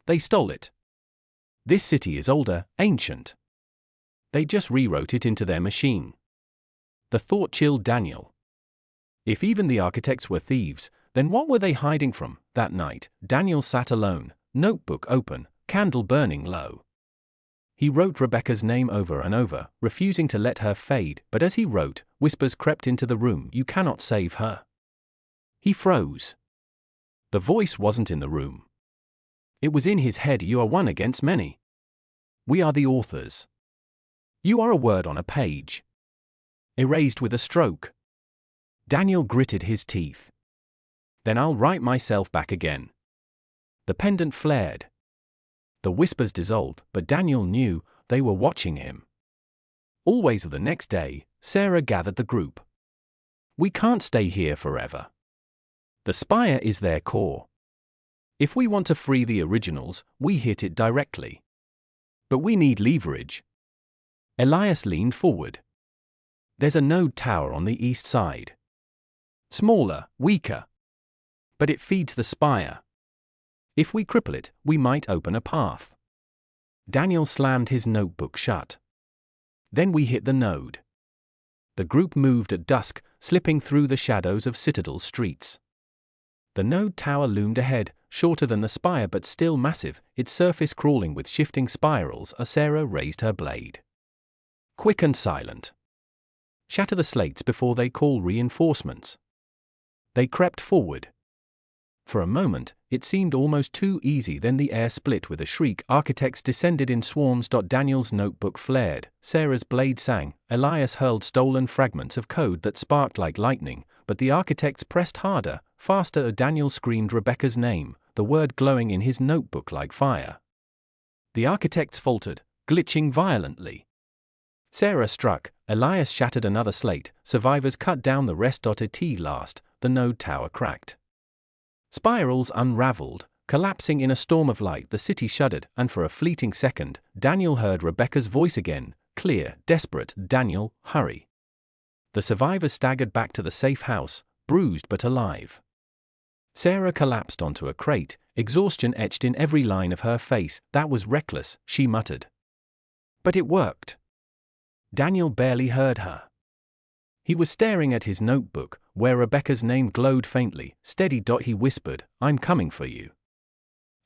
Speaker 1: They stole it. This city is older, ancient. They just rewrote it into their machine." The thought chilled Daniel. If even the architects were thieves, then what were they hiding from? That night, Daniel sat alone, notebook open, candle burning low. He wrote Rebecca's name over and over, refusing to let her fade, but as he wrote, whispers crept into the room. "You cannot save her." He froze. The voice wasn't in the room. It was in his head. "You are one against many. We are the authors. You are a word on a page. Erased with a stroke." Daniel gritted his teeth. "Then I'll write myself back again." The pendant flared. The whispers dissolved, but Daniel knew they were watching him. Always the next day, Sarah gathered the group. "We can't stay here forever. The spire is their core. If we want to free the originals, we hit it directly. But we need leverage." Elias leaned forward. "There's a node tower on the east side. Smaller, weaker. But it feeds the spire. If we cripple it, we might open a path." Daniel slammed his notebook shut. "Then we hit the node." The group moved at dusk, slipping through the shadows of Citadel streets. The node tower loomed ahead, shorter than the spire but still massive, its surface crawling with shifting spirals. Sarah raised her blade. "Quick and silent. Shatter the slates before they call reinforcements." They crept forward. For a moment, it seemed almost too easy. Then the air split with a shriek. Architects descended in swarms. Daniel's notebook flared. Sarah's blade sang. Elias hurled stolen fragments of code that sparked like lightning, but the architects pressed harder, faster. Daniel screamed Rebecca's name, the word glowing in his notebook like fire. The architects faltered, glitching violently. Sarah struck. Elias shattered another slate. Survivors cut down the rest. At last, the node tower cracked. Spirals unraveled, collapsing in a storm of light. The city shuddered, and for a fleeting second, Daniel heard Rebecca's voice again, clear, desperate. "Daniel, hurry." The survivors staggered back to the safe house, bruised but alive. Sarah collapsed onto a crate, exhaustion etched in every line of her face. "That was reckless," she muttered. "But it worked." Daniel barely heard her. He was staring at his notebook, where Rebecca's name glowed faintly. "Steady." He whispered, "I'm coming for you."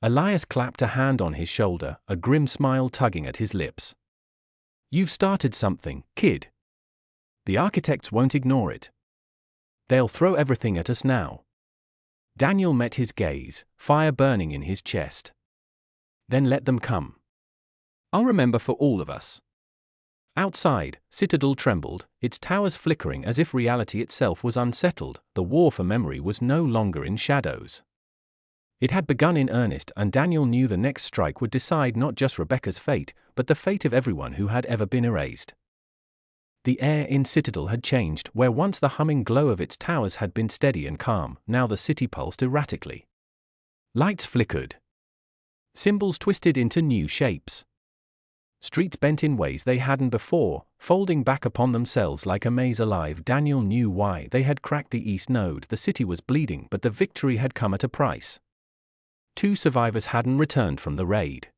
Speaker 1: Elias clapped a hand on his shoulder, a grim smile tugging at his lips. "You've started something, kid. The architects won't ignore it. They'll throw everything at us now." Daniel met his gaze, fire burning in his chest. Then let them come. I'll remember for all of us. Outside, Citadel trembled, its towers flickering as if reality itself was unsettled. The war for memory was no longer in shadows. It had begun in earnest, and Daniel knew the next strike would decide not just Rebecca's fate, but the fate of everyone who had ever been erased. The air in Citadel had changed. Where once the humming glow of its towers had been steady and calm, now the city pulsed erratically. Lights flickered. Symbols twisted into new shapes. Streets bent in ways they hadn't before, folding back upon themselves like a maze alive. Daniel knew why. They had cracked the east node. The city was bleeding, but the victory had come at a price. 2 survivors hadn't returned from the raid.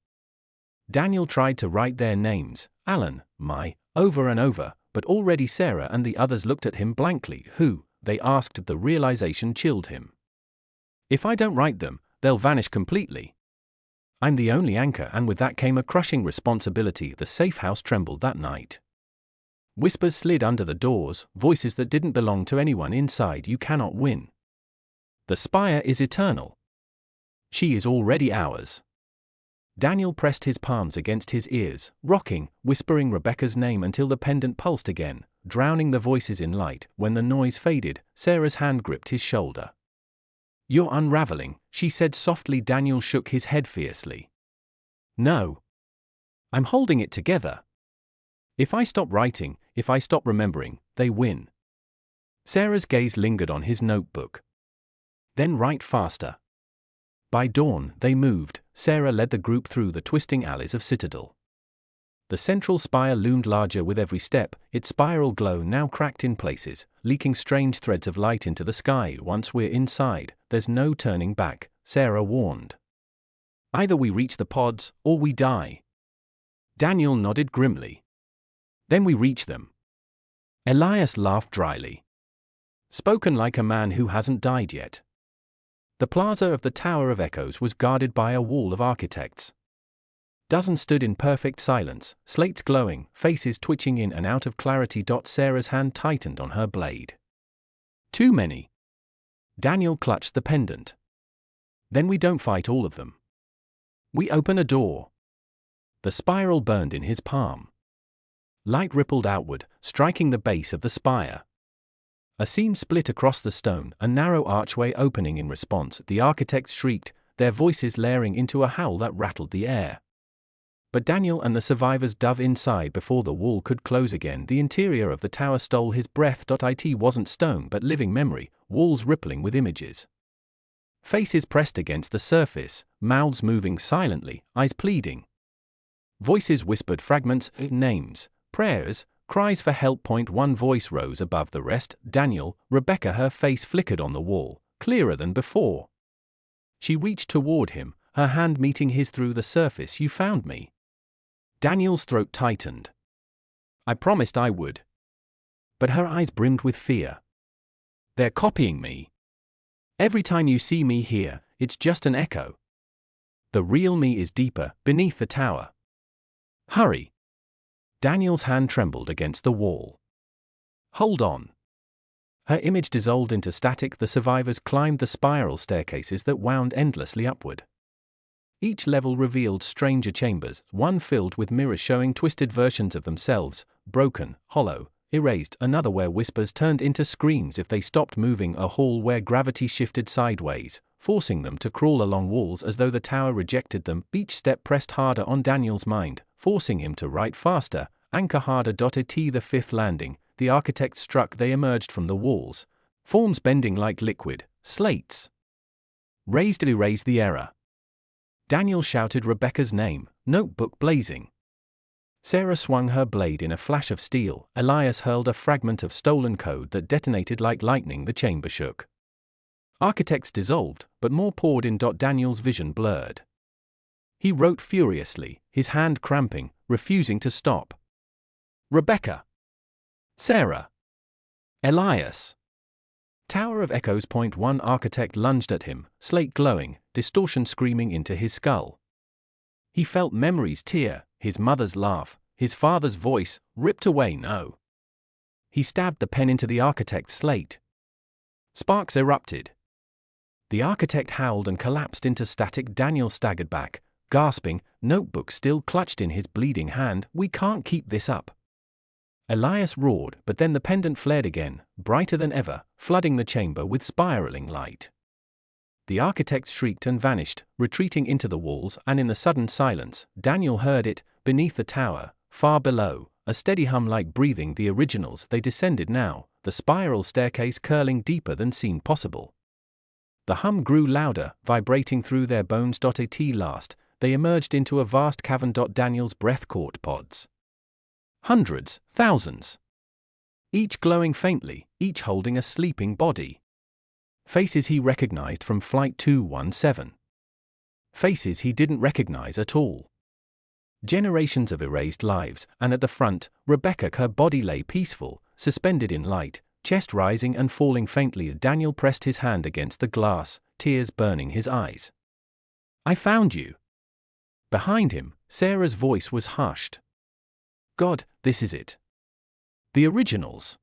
Speaker 1: Daniel tried to write their names, Alan, Mai, over and over, but already Sarah and the others looked at him blankly. Who? They asked. The realization chilled him. If I don't write them, they'll vanish completely. I'm the only anchor, and with that came a crushing responsibility. The safe house trembled that night. Whispers slid under the doors, voices that didn't belong to anyone inside. You cannot win. The spire is eternal. She is already ours. Daniel pressed his palms against his ears, rocking, whispering Rebecca's name until the pendant pulsed again, drowning the voices in light. When the noise faded, Sarah's hand gripped his shoulder. You're unraveling, she said softly. Daniel shook his head fiercely. No. I'm holding it together. If I stop writing, if I stop remembering, they win. Sarah's gaze lingered on his notebook. Then write faster. By dawn, they moved. Sarah led the group through the twisting alleys of Citadel. The central spire loomed larger with every step, its spiral glow now cracked in places, leaking strange threads of light into the sky. Once we're inside, there's no turning back, Sarah warned. Either we reach the pods, or we die. Daniel nodded grimly. Then we reach them. Elias laughed dryly. Spoken like a man who hasn't died yet. The plaza of the Tower of Echoes was guarded by a wall of architects. Dozens stood in perfect silence, slates glowing, faces twitching in and out of clarity. Sarah's hand tightened on her blade. Too many. Daniel clutched the pendant. Then we don't fight all of them. We open a door. The spiral burned in his palm. Light rippled outward, striking the base of the spire. A seam split across the stone, a narrow archway opening in response. The architects shrieked, their voices layering into a howl that rattled the air. But Daniel and the survivors dove inside before the wall could close again. The interior of the tower stole his breath. It wasn't stone but living memory, walls rippling with images. Faces pressed against the surface, mouths moving silently, eyes pleading. Voices whispered fragments, names, prayers, cries for help. One voice rose above the rest. Daniel, Rebecca. Her face flickered on the wall, clearer than before. She reached toward him, her hand meeting his through the surface. You found me. Daniel's throat tightened. I promised I would. But her eyes brimmed with fear. They're copying me. Every time you see me here, it's just an echo. The real me is deeper, beneath the tower. Hurry. Daniel's hand trembled against the wall. Hold on. Her image dissolved into static. The survivors climbed the spiral staircases that wound endlessly upward. Each level revealed stranger chambers, one filled with mirrors showing twisted versions of themselves, broken, hollow, erased. Another where whispers turned into screams if they stopped moving. A hall where gravity shifted sideways, forcing them to crawl along walls as though the tower rejected them. Each step pressed harder on Daniel's mind, forcing him to write faster, anchor harder. The fifth landing, the architects struck. They emerged from the walls, forms bending like liquid, slates. Raised. Erase the error. Daniel shouted Rebecca's name, notebook blazing. Sarah swung her blade in a flash of steel. Elias hurled a fragment of stolen code that detonated like lightning. The chamber shook. Architects dissolved, but more poured in. Daniel's vision blurred. He wrote furiously, his hand cramping, refusing to stop. Rebecca. Sarah. Elias. Tower of Echoes. One architect lunged at him, slate glowing, distortion screaming into his skull. He felt memories tear, his mother's laugh, his father's voice, ripped away. No. He stabbed the pen into the architect's slate. Sparks erupted. The architect howled and collapsed into static. Daniel staggered back, gasping, notebook still clutched in his bleeding hand. "We can't keep this up." Elias roared, but then the pendant flared again, brighter than ever, flooding the chamber with spiraling light. The architect shrieked and vanished, retreating into the walls, and in the sudden silence, Daniel heard it, beneath the tower, far below, a steady hum like breathing. The originals, they descended now, the spiral staircase curling deeper than seemed possible. The hum grew louder, vibrating through their bones. At last, they emerged into a vast cavern. Daniel's breath caught. Pods. Hundreds, thousands. Each glowing faintly, each holding a sleeping body. Faces he recognized from Flight 217. Faces he didn't recognize at all. Generations of erased lives, and at the front, Rebecca, her body lay peaceful, suspended in light, chest rising and falling faintly. Daniel pressed his hand against the glass, tears burning his eyes. "I found you." Behind him, Sarah's voice was hushed. "God, this is it. The originals."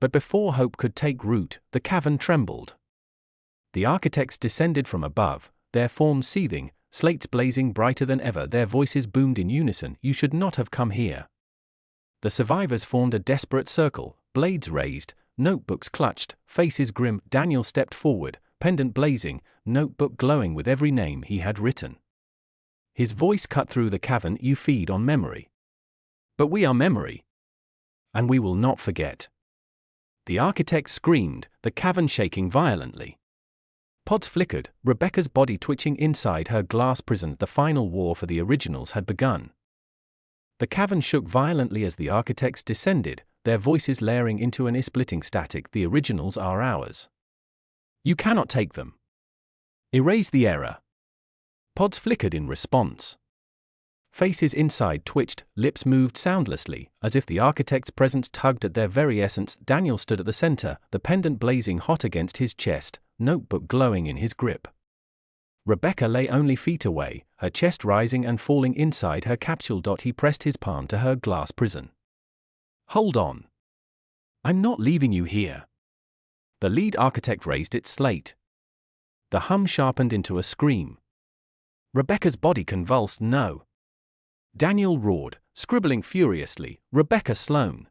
Speaker 1: But before hope could take root, the cavern trembled. The architects descended from above, their forms seething, slates blazing brighter than ever. Their voices boomed in unison. "You should not have come here." The survivors formed a desperate circle, blades raised, notebooks clutched, faces grim. Daniel stepped forward, pendant blazing, notebook glowing with every name he had written. His voice cut through the cavern. "You feed on memory. But we are memory. And we will not forget." The architect screamed, the cavern shaking violently. Pods flickered, Rebecca's body twitching inside her glass prison. The final war for the originals had begun. The cavern shook violently as the architects descended, their voices layering into an splitting static. "The originals are ours. You cannot take them. Erase the error." Pods flickered in response. Faces inside twitched, lips moved soundlessly, as if the architect's presence tugged at their very essence. Daniel stood at the center, the pendant blazing hot against his chest, notebook glowing in his grip. Rebecca lay only feet away, her chest rising and falling inside her capsule. He pressed his palm to her glass prison. "Hold on. I'm not leaving you here." The lead architect raised its slate. The hum sharpened into a scream. Rebecca's body convulsed. "No." Daniel roared, scribbling furiously, "Rebecca Sloan.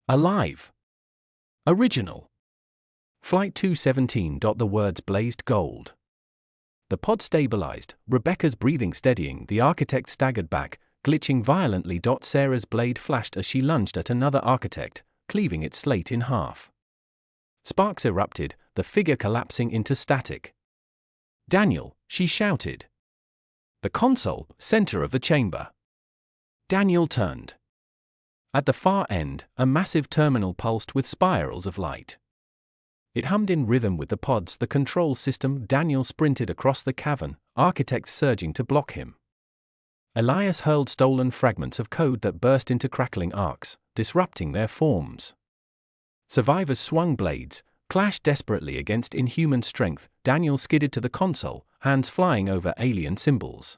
Speaker 1: Alive. Original. Flight 217." The words blazed gold. The pod stabilized, Rebecca's breathing steadying. The architect staggered back, glitching violently. Sarah's blade flashed as she lunged at another architect, cleaving its slate in half. Sparks erupted, the figure collapsing into static. "Daniel," she shouted. The console, center of the chamber. Daniel turned. At the far end, a massive terminal pulsed with spirals of light. It hummed in rhythm with the pods, the control system. Daniel sprinted across the cavern, architects surging to block him. Elias hurled stolen fragments of code that burst into crackling arcs, disrupting their forms. Survivors swung blades, clashed desperately against inhuman strength. Daniel skidded to the console, hands flying over alien symbols.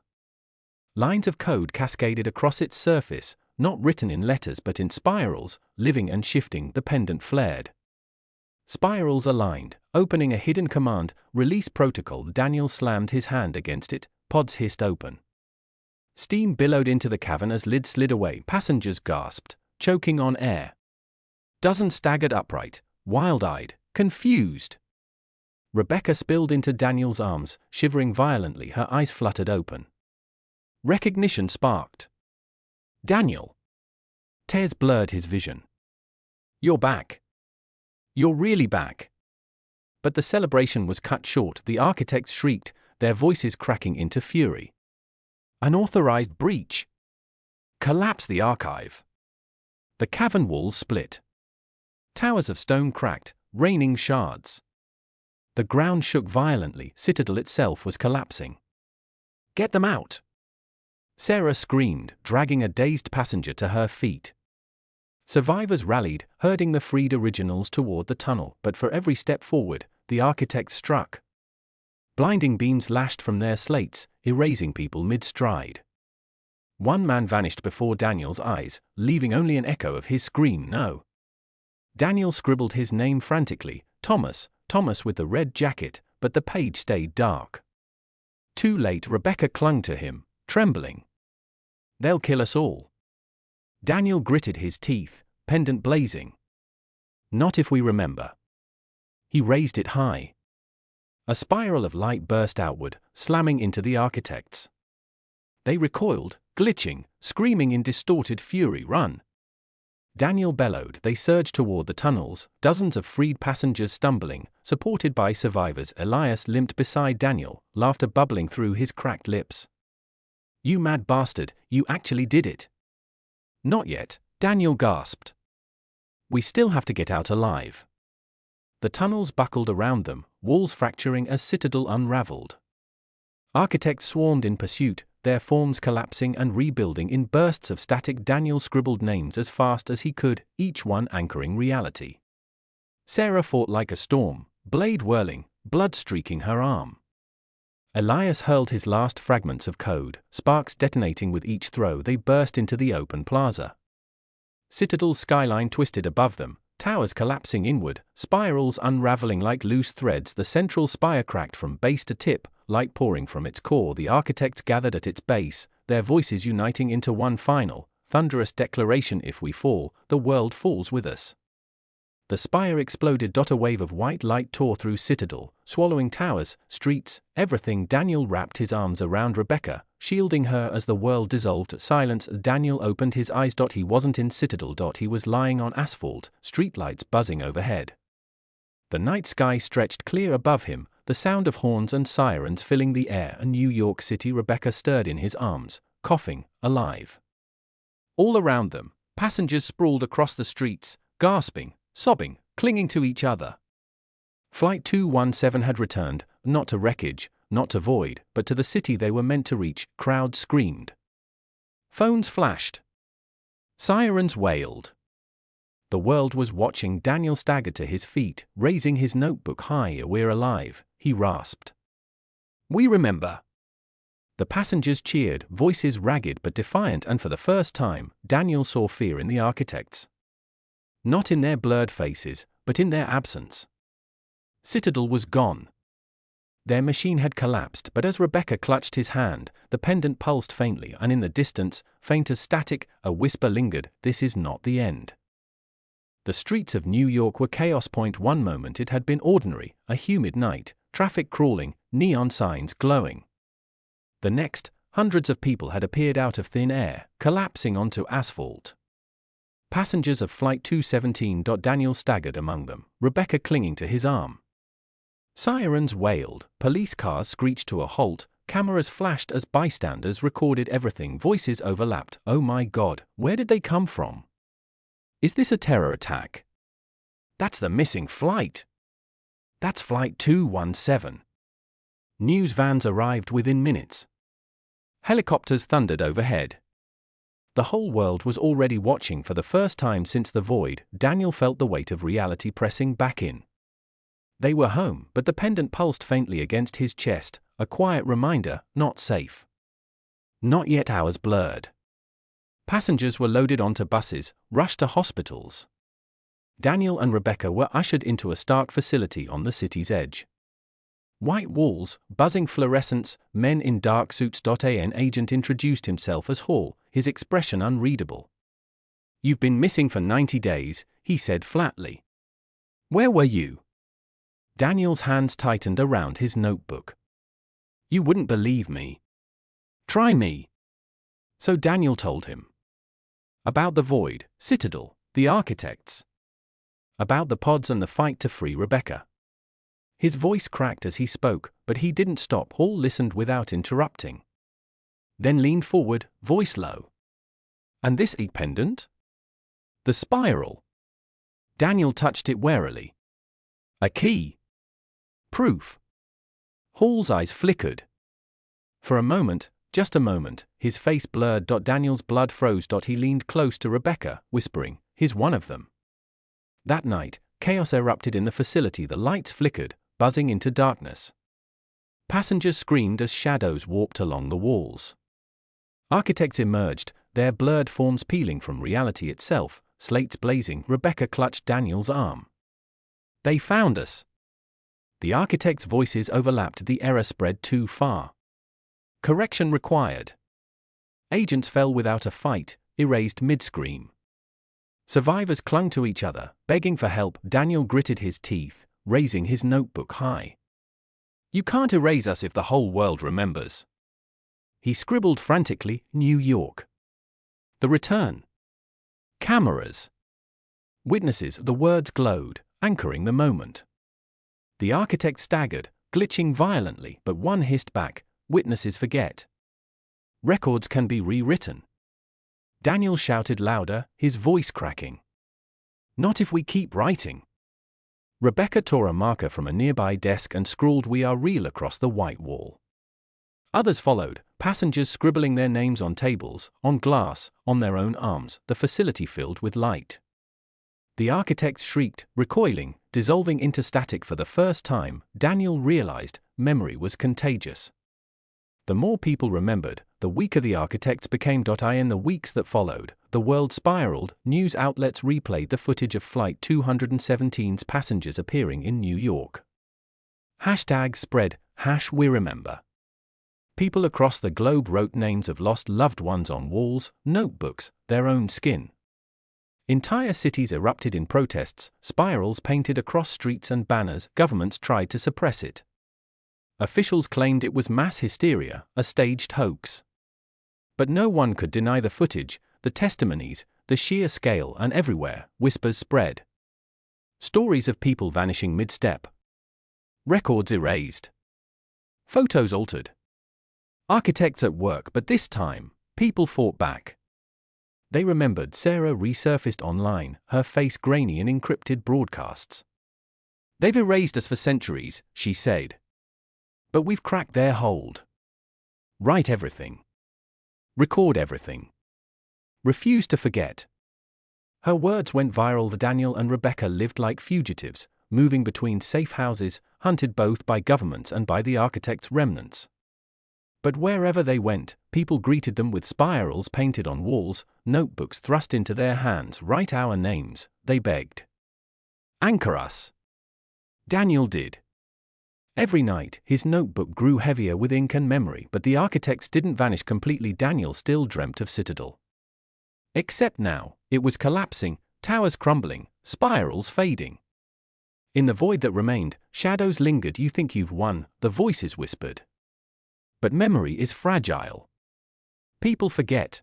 Speaker 1: Lines of code cascaded across its surface, not written in letters but in spirals, living and shifting. The pendant flared. Spirals aligned, opening a hidden command, release protocol. Daniel slammed his hand against it, pods hissed open. Steam billowed into the cavern as lids slid away. Passengers gasped, choking on air. Dozens staggered upright, wild-eyed, confused. Rebecca spilled into Daniel's arms, shivering violently, her eyes fluttered open. Recognition sparked. "Daniel." Tears blurred his vision. "You're back. You're really back." But the celebration was cut short. The architects shrieked, their voices cracking into fury. "Unauthorized breach. Collapse the archive." The cavern walls split. Towers of stone cracked, raining shards. The ground shook violently. Citadel itself was collapsing. "Get them out!" Sarah screamed, dragging a dazed passenger to her feet. Survivors rallied, herding the freed originals toward the tunnel, but for every step forward, the architects struck. Blinding beams lashed from their slates, erasing people mid-stride. One man vanished before Daniel's eyes, leaving only an echo of his scream, "No." Daniel scribbled his name frantically, Thomas with the red jacket, but the page stayed dark. Too late, Rebecca clung to him, trembling. They'll kill us all. Daniel gritted his teeth, pendant blazing. Not if we remember. He raised it high. A spiral of light burst outward, slamming into the architects. They recoiled, glitching, screaming in distorted fury. Run! Daniel bellowed. They surged toward the tunnels, dozens of freed passengers stumbling, supported by survivors. Elias limped beside Daniel, laughter bubbling through his cracked lips. You mad bastard, you actually did it. Not yet, Daniel gasped. We still have to get out alive. The tunnels buckled around them, walls fracturing as Citadel unraveled. Architects swarmed in pursuit, their forms collapsing and rebuilding in bursts of static. Daniel scribbled names as fast as he could, each one anchoring reality. Sarah fought like a storm, blade whirling, blood streaking her arm. Elias hurled his last fragments of code, sparks detonating with each throw. They burst into the open plaza. Citadel's skyline twisted above them, towers collapsing inward, spirals unraveling like loose threads. The central spire cracked from base to tip, light pouring from its core. The architects gathered at its base, their voices uniting into one final, thunderous declaration: if we fall, the world falls with us. The spire exploded. A wave of white light tore through Citadel, swallowing towers, streets, everything. Daniel wrapped his arms around Rebecca, shielding her as the world dissolved. Silence. Daniel opened his eyes. He wasn't in Citadel. He was lying on asphalt, streetlights buzzing overhead. The night sky stretched clear above him, the sound of horns and sirens filling the air. A New York City. Rebecca stirred in his arms, coughing, alive. All around them, passengers sprawled across the streets, gasping, sobbing, clinging to each other. Flight 217 had returned, not to wreckage, not to void, but to the city they were meant to reach. Crowds screamed. Phones flashed. Sirens wailed. The world was watching. Daniel staggered to his feet, raising his notebook high. We're alive, he rasped. We remember. The passengers cheered, voices ragged but defiant, and for the first time, Daniel saw fear in the architects. Not in their blurred faces, but in their absence. Citadel was gone. Their machine had collapsed, but as Rebecca clutched his hand, the pendant pulsed faintly, and in the distance, faint as static, a whisper lingered: this is not the end. The streets of New York were chaos. One moment it had been ordinary, a humid night, traffic crawling, neon signs glowing. The next, hundreds of people had appeared out of thin air, collapsing onto asphalt. Passengers of Flight 217. Daniel staggered among them, Rebecca clinging to his arm. Sirens wailed, police cars screeched to a halt, cameras flashed as bystanders recorded everything. Voices overlapped. Oh my God, where did they come from? Is this a terror attack? That's the missing flight. That's Flight 217. News vans arrived within minutes. Helicopters thundered overhead. The whole world was already watching. For the first time since the void, Daniel felt the weight of reality pressing back in. They were home, but the pendant pulsed faintly against his chest, a quiet reminder: not safe. Not yet. Hours blurred. Passengers were loaded onto buses, rushed to hospitals. Daniel and Rebecca were ushered into a stark facility on the city's edge. White walls, buzzing fluorescents, men in dark suits. An agent introduced himself as Hall, his expression unreadable. You've been missing for 90 days, he said flatly. Where were you? Daniel's hands tightened around his notebook. You wouldn't believe me. Try me. So Daniel told him. About the void, Citadel, the architects. About the pods and the fight to free Rebecca. His voice cracked as he spoke, but he didn't stop. Hall listened without interrupting. Then leaned forward, voice low. And this pendant? The spiral. Daniel touched it warily. A key. Proof. Hall's eyes flickered. For a moment, just a moment, his face blurred. Daniel's blood froze. He leaned close to Rebecca, whispering, "He's one of them." That night, chaos erupted in the facility. The lights flickered, buzzing into darkness. Passengers screamed as shadows warped along the walls. Architects emerged, their blurred forms peeling from reality itself, slates blazing. Rebecca clutched Daniel's arm. They found us. The architects' voices overlapped. The error spread too far. Correction required. Agents fell without a fight, erased mid-scream. Survivors clung to each other, begging for help. Daniel gritted his teeth, raising his notebook high. You can't erase us if the whole world remembers. He scribbled frantically, New York. The return. Cameras. Witnesses. The words glowed, anchoring the moment. The architect staggered, glitching violently, but one hissed back, witnesses forget. Records can be rewritten. Daniel shouted louder, his voice cracking. Not if we keep writing. Rebecca tore a marker from a nearby desk and scrawled "We are real" across the white wall. Others followed, passengers scribbling their names on tables, on glass, on their own arms, the facility filled with light. The architects shrieked, recoiling, dissolving into static. For the first time, Daniel realized memory was contagious. The more people remembered, the weaker the architects became. In the weeks that followed, the world spiraled. News outlets replayed the footage of Flight 217's passengers appearing in New York. Hashtags spread, #We remember. People across the globe wrote names of lost loved ones on walls, notebooks, their own skin. Entire cities erupted in protests, spirals painted across streets and banners. Governments tried to suppress it. Officials claimed it was mass hysteria, a staged hoax. But no one could deny the footage, the testimonies, the sheer scale, and everywhere, whispers spread. Stories of people vanishing mid-step. Records erased. Photos altered. Architects at work, but this time, people fought back. They remembered. Sarah resurfaced online, her face grainy in encrypted broadcasts. They've erased us for centuries, she said. But we've cracked their hold. Write everything. Record everything. Refuse to forget. Her words went viral. Daniel and Rebecca lived like fugitives, moving between safe houses, hunted both by governments and by the architect's remnants. But wherever they went, people greeted them with spirals painted on walls, notebooks thrust into their hands. Write our names, they begged. Anchor us. Daniel did. Every night, his notebook grew heavier with ink and memory, but the architects didn't vanish completely. Daniel still dreamt of Citadel. Except now, it was collapsing, towers crumbling, spirals fading. In the void that remained, shadows lingered. You think you've won, the voices whispered. But memory is fragile. People forget.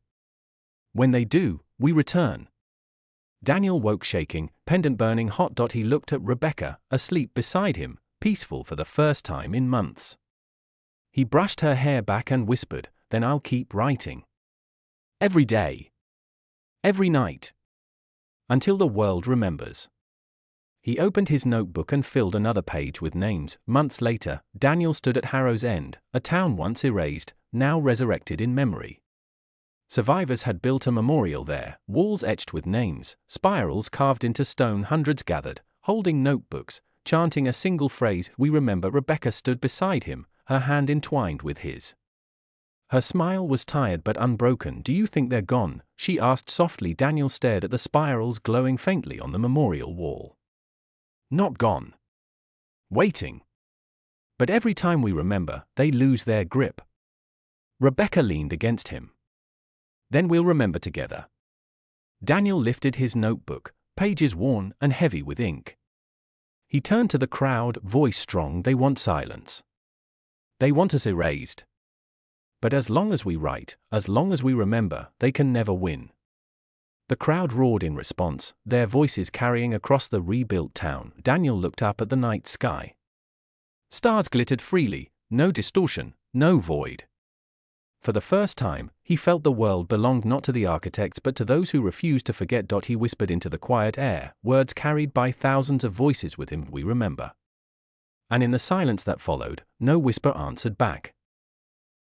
Speaker 1: When they do, we return. Daniel woke shaking, pendant burning hot. He looked at Rebecca, asleep beside him, peaceful for the first time in months. He brushed her hair back and whispered, "Then I'll keep writing. Every day. Every night. Until the world remembers." He opened his notebook and filled another page with names. Months later, Daniel stood at Harrow's End, a town once erased, now resurrected in memory. Survivors had built a memorial there, walls etched with names, spirals carved into stone. Hundreds gathered, holding notebooks, chanting a single phrase, "We remember." Rebecca stood beside him, her hand entwined with his. Her smile was tired but unbroken. "Do you think they're gone?" she asked softly. Daniel stared at the spirals glowing faintly on the memorial wall. "Not gone. Waiting. But every time we remember, they lose their grip." Rebecca leaned against him. "Then we'll remember together." Daniel lifted his notebook, pages worn and heavy with ink. He turned to the crowd, voice strong. "They want silence. They want us erased. But as long as we write, as long as we remember, they can never win." The crowd roared in response, their voices carrying across the rebuilt town. Daniel looked up at the night sky. Stars glittered freely, no distortion, no void. For the first time, he felt the world belonged not to the architects but to those who refused to forget. He whispered into the quiet air, words carried by thousands of voices with him. "We remember." And in the silence that followed, no whisper answered back.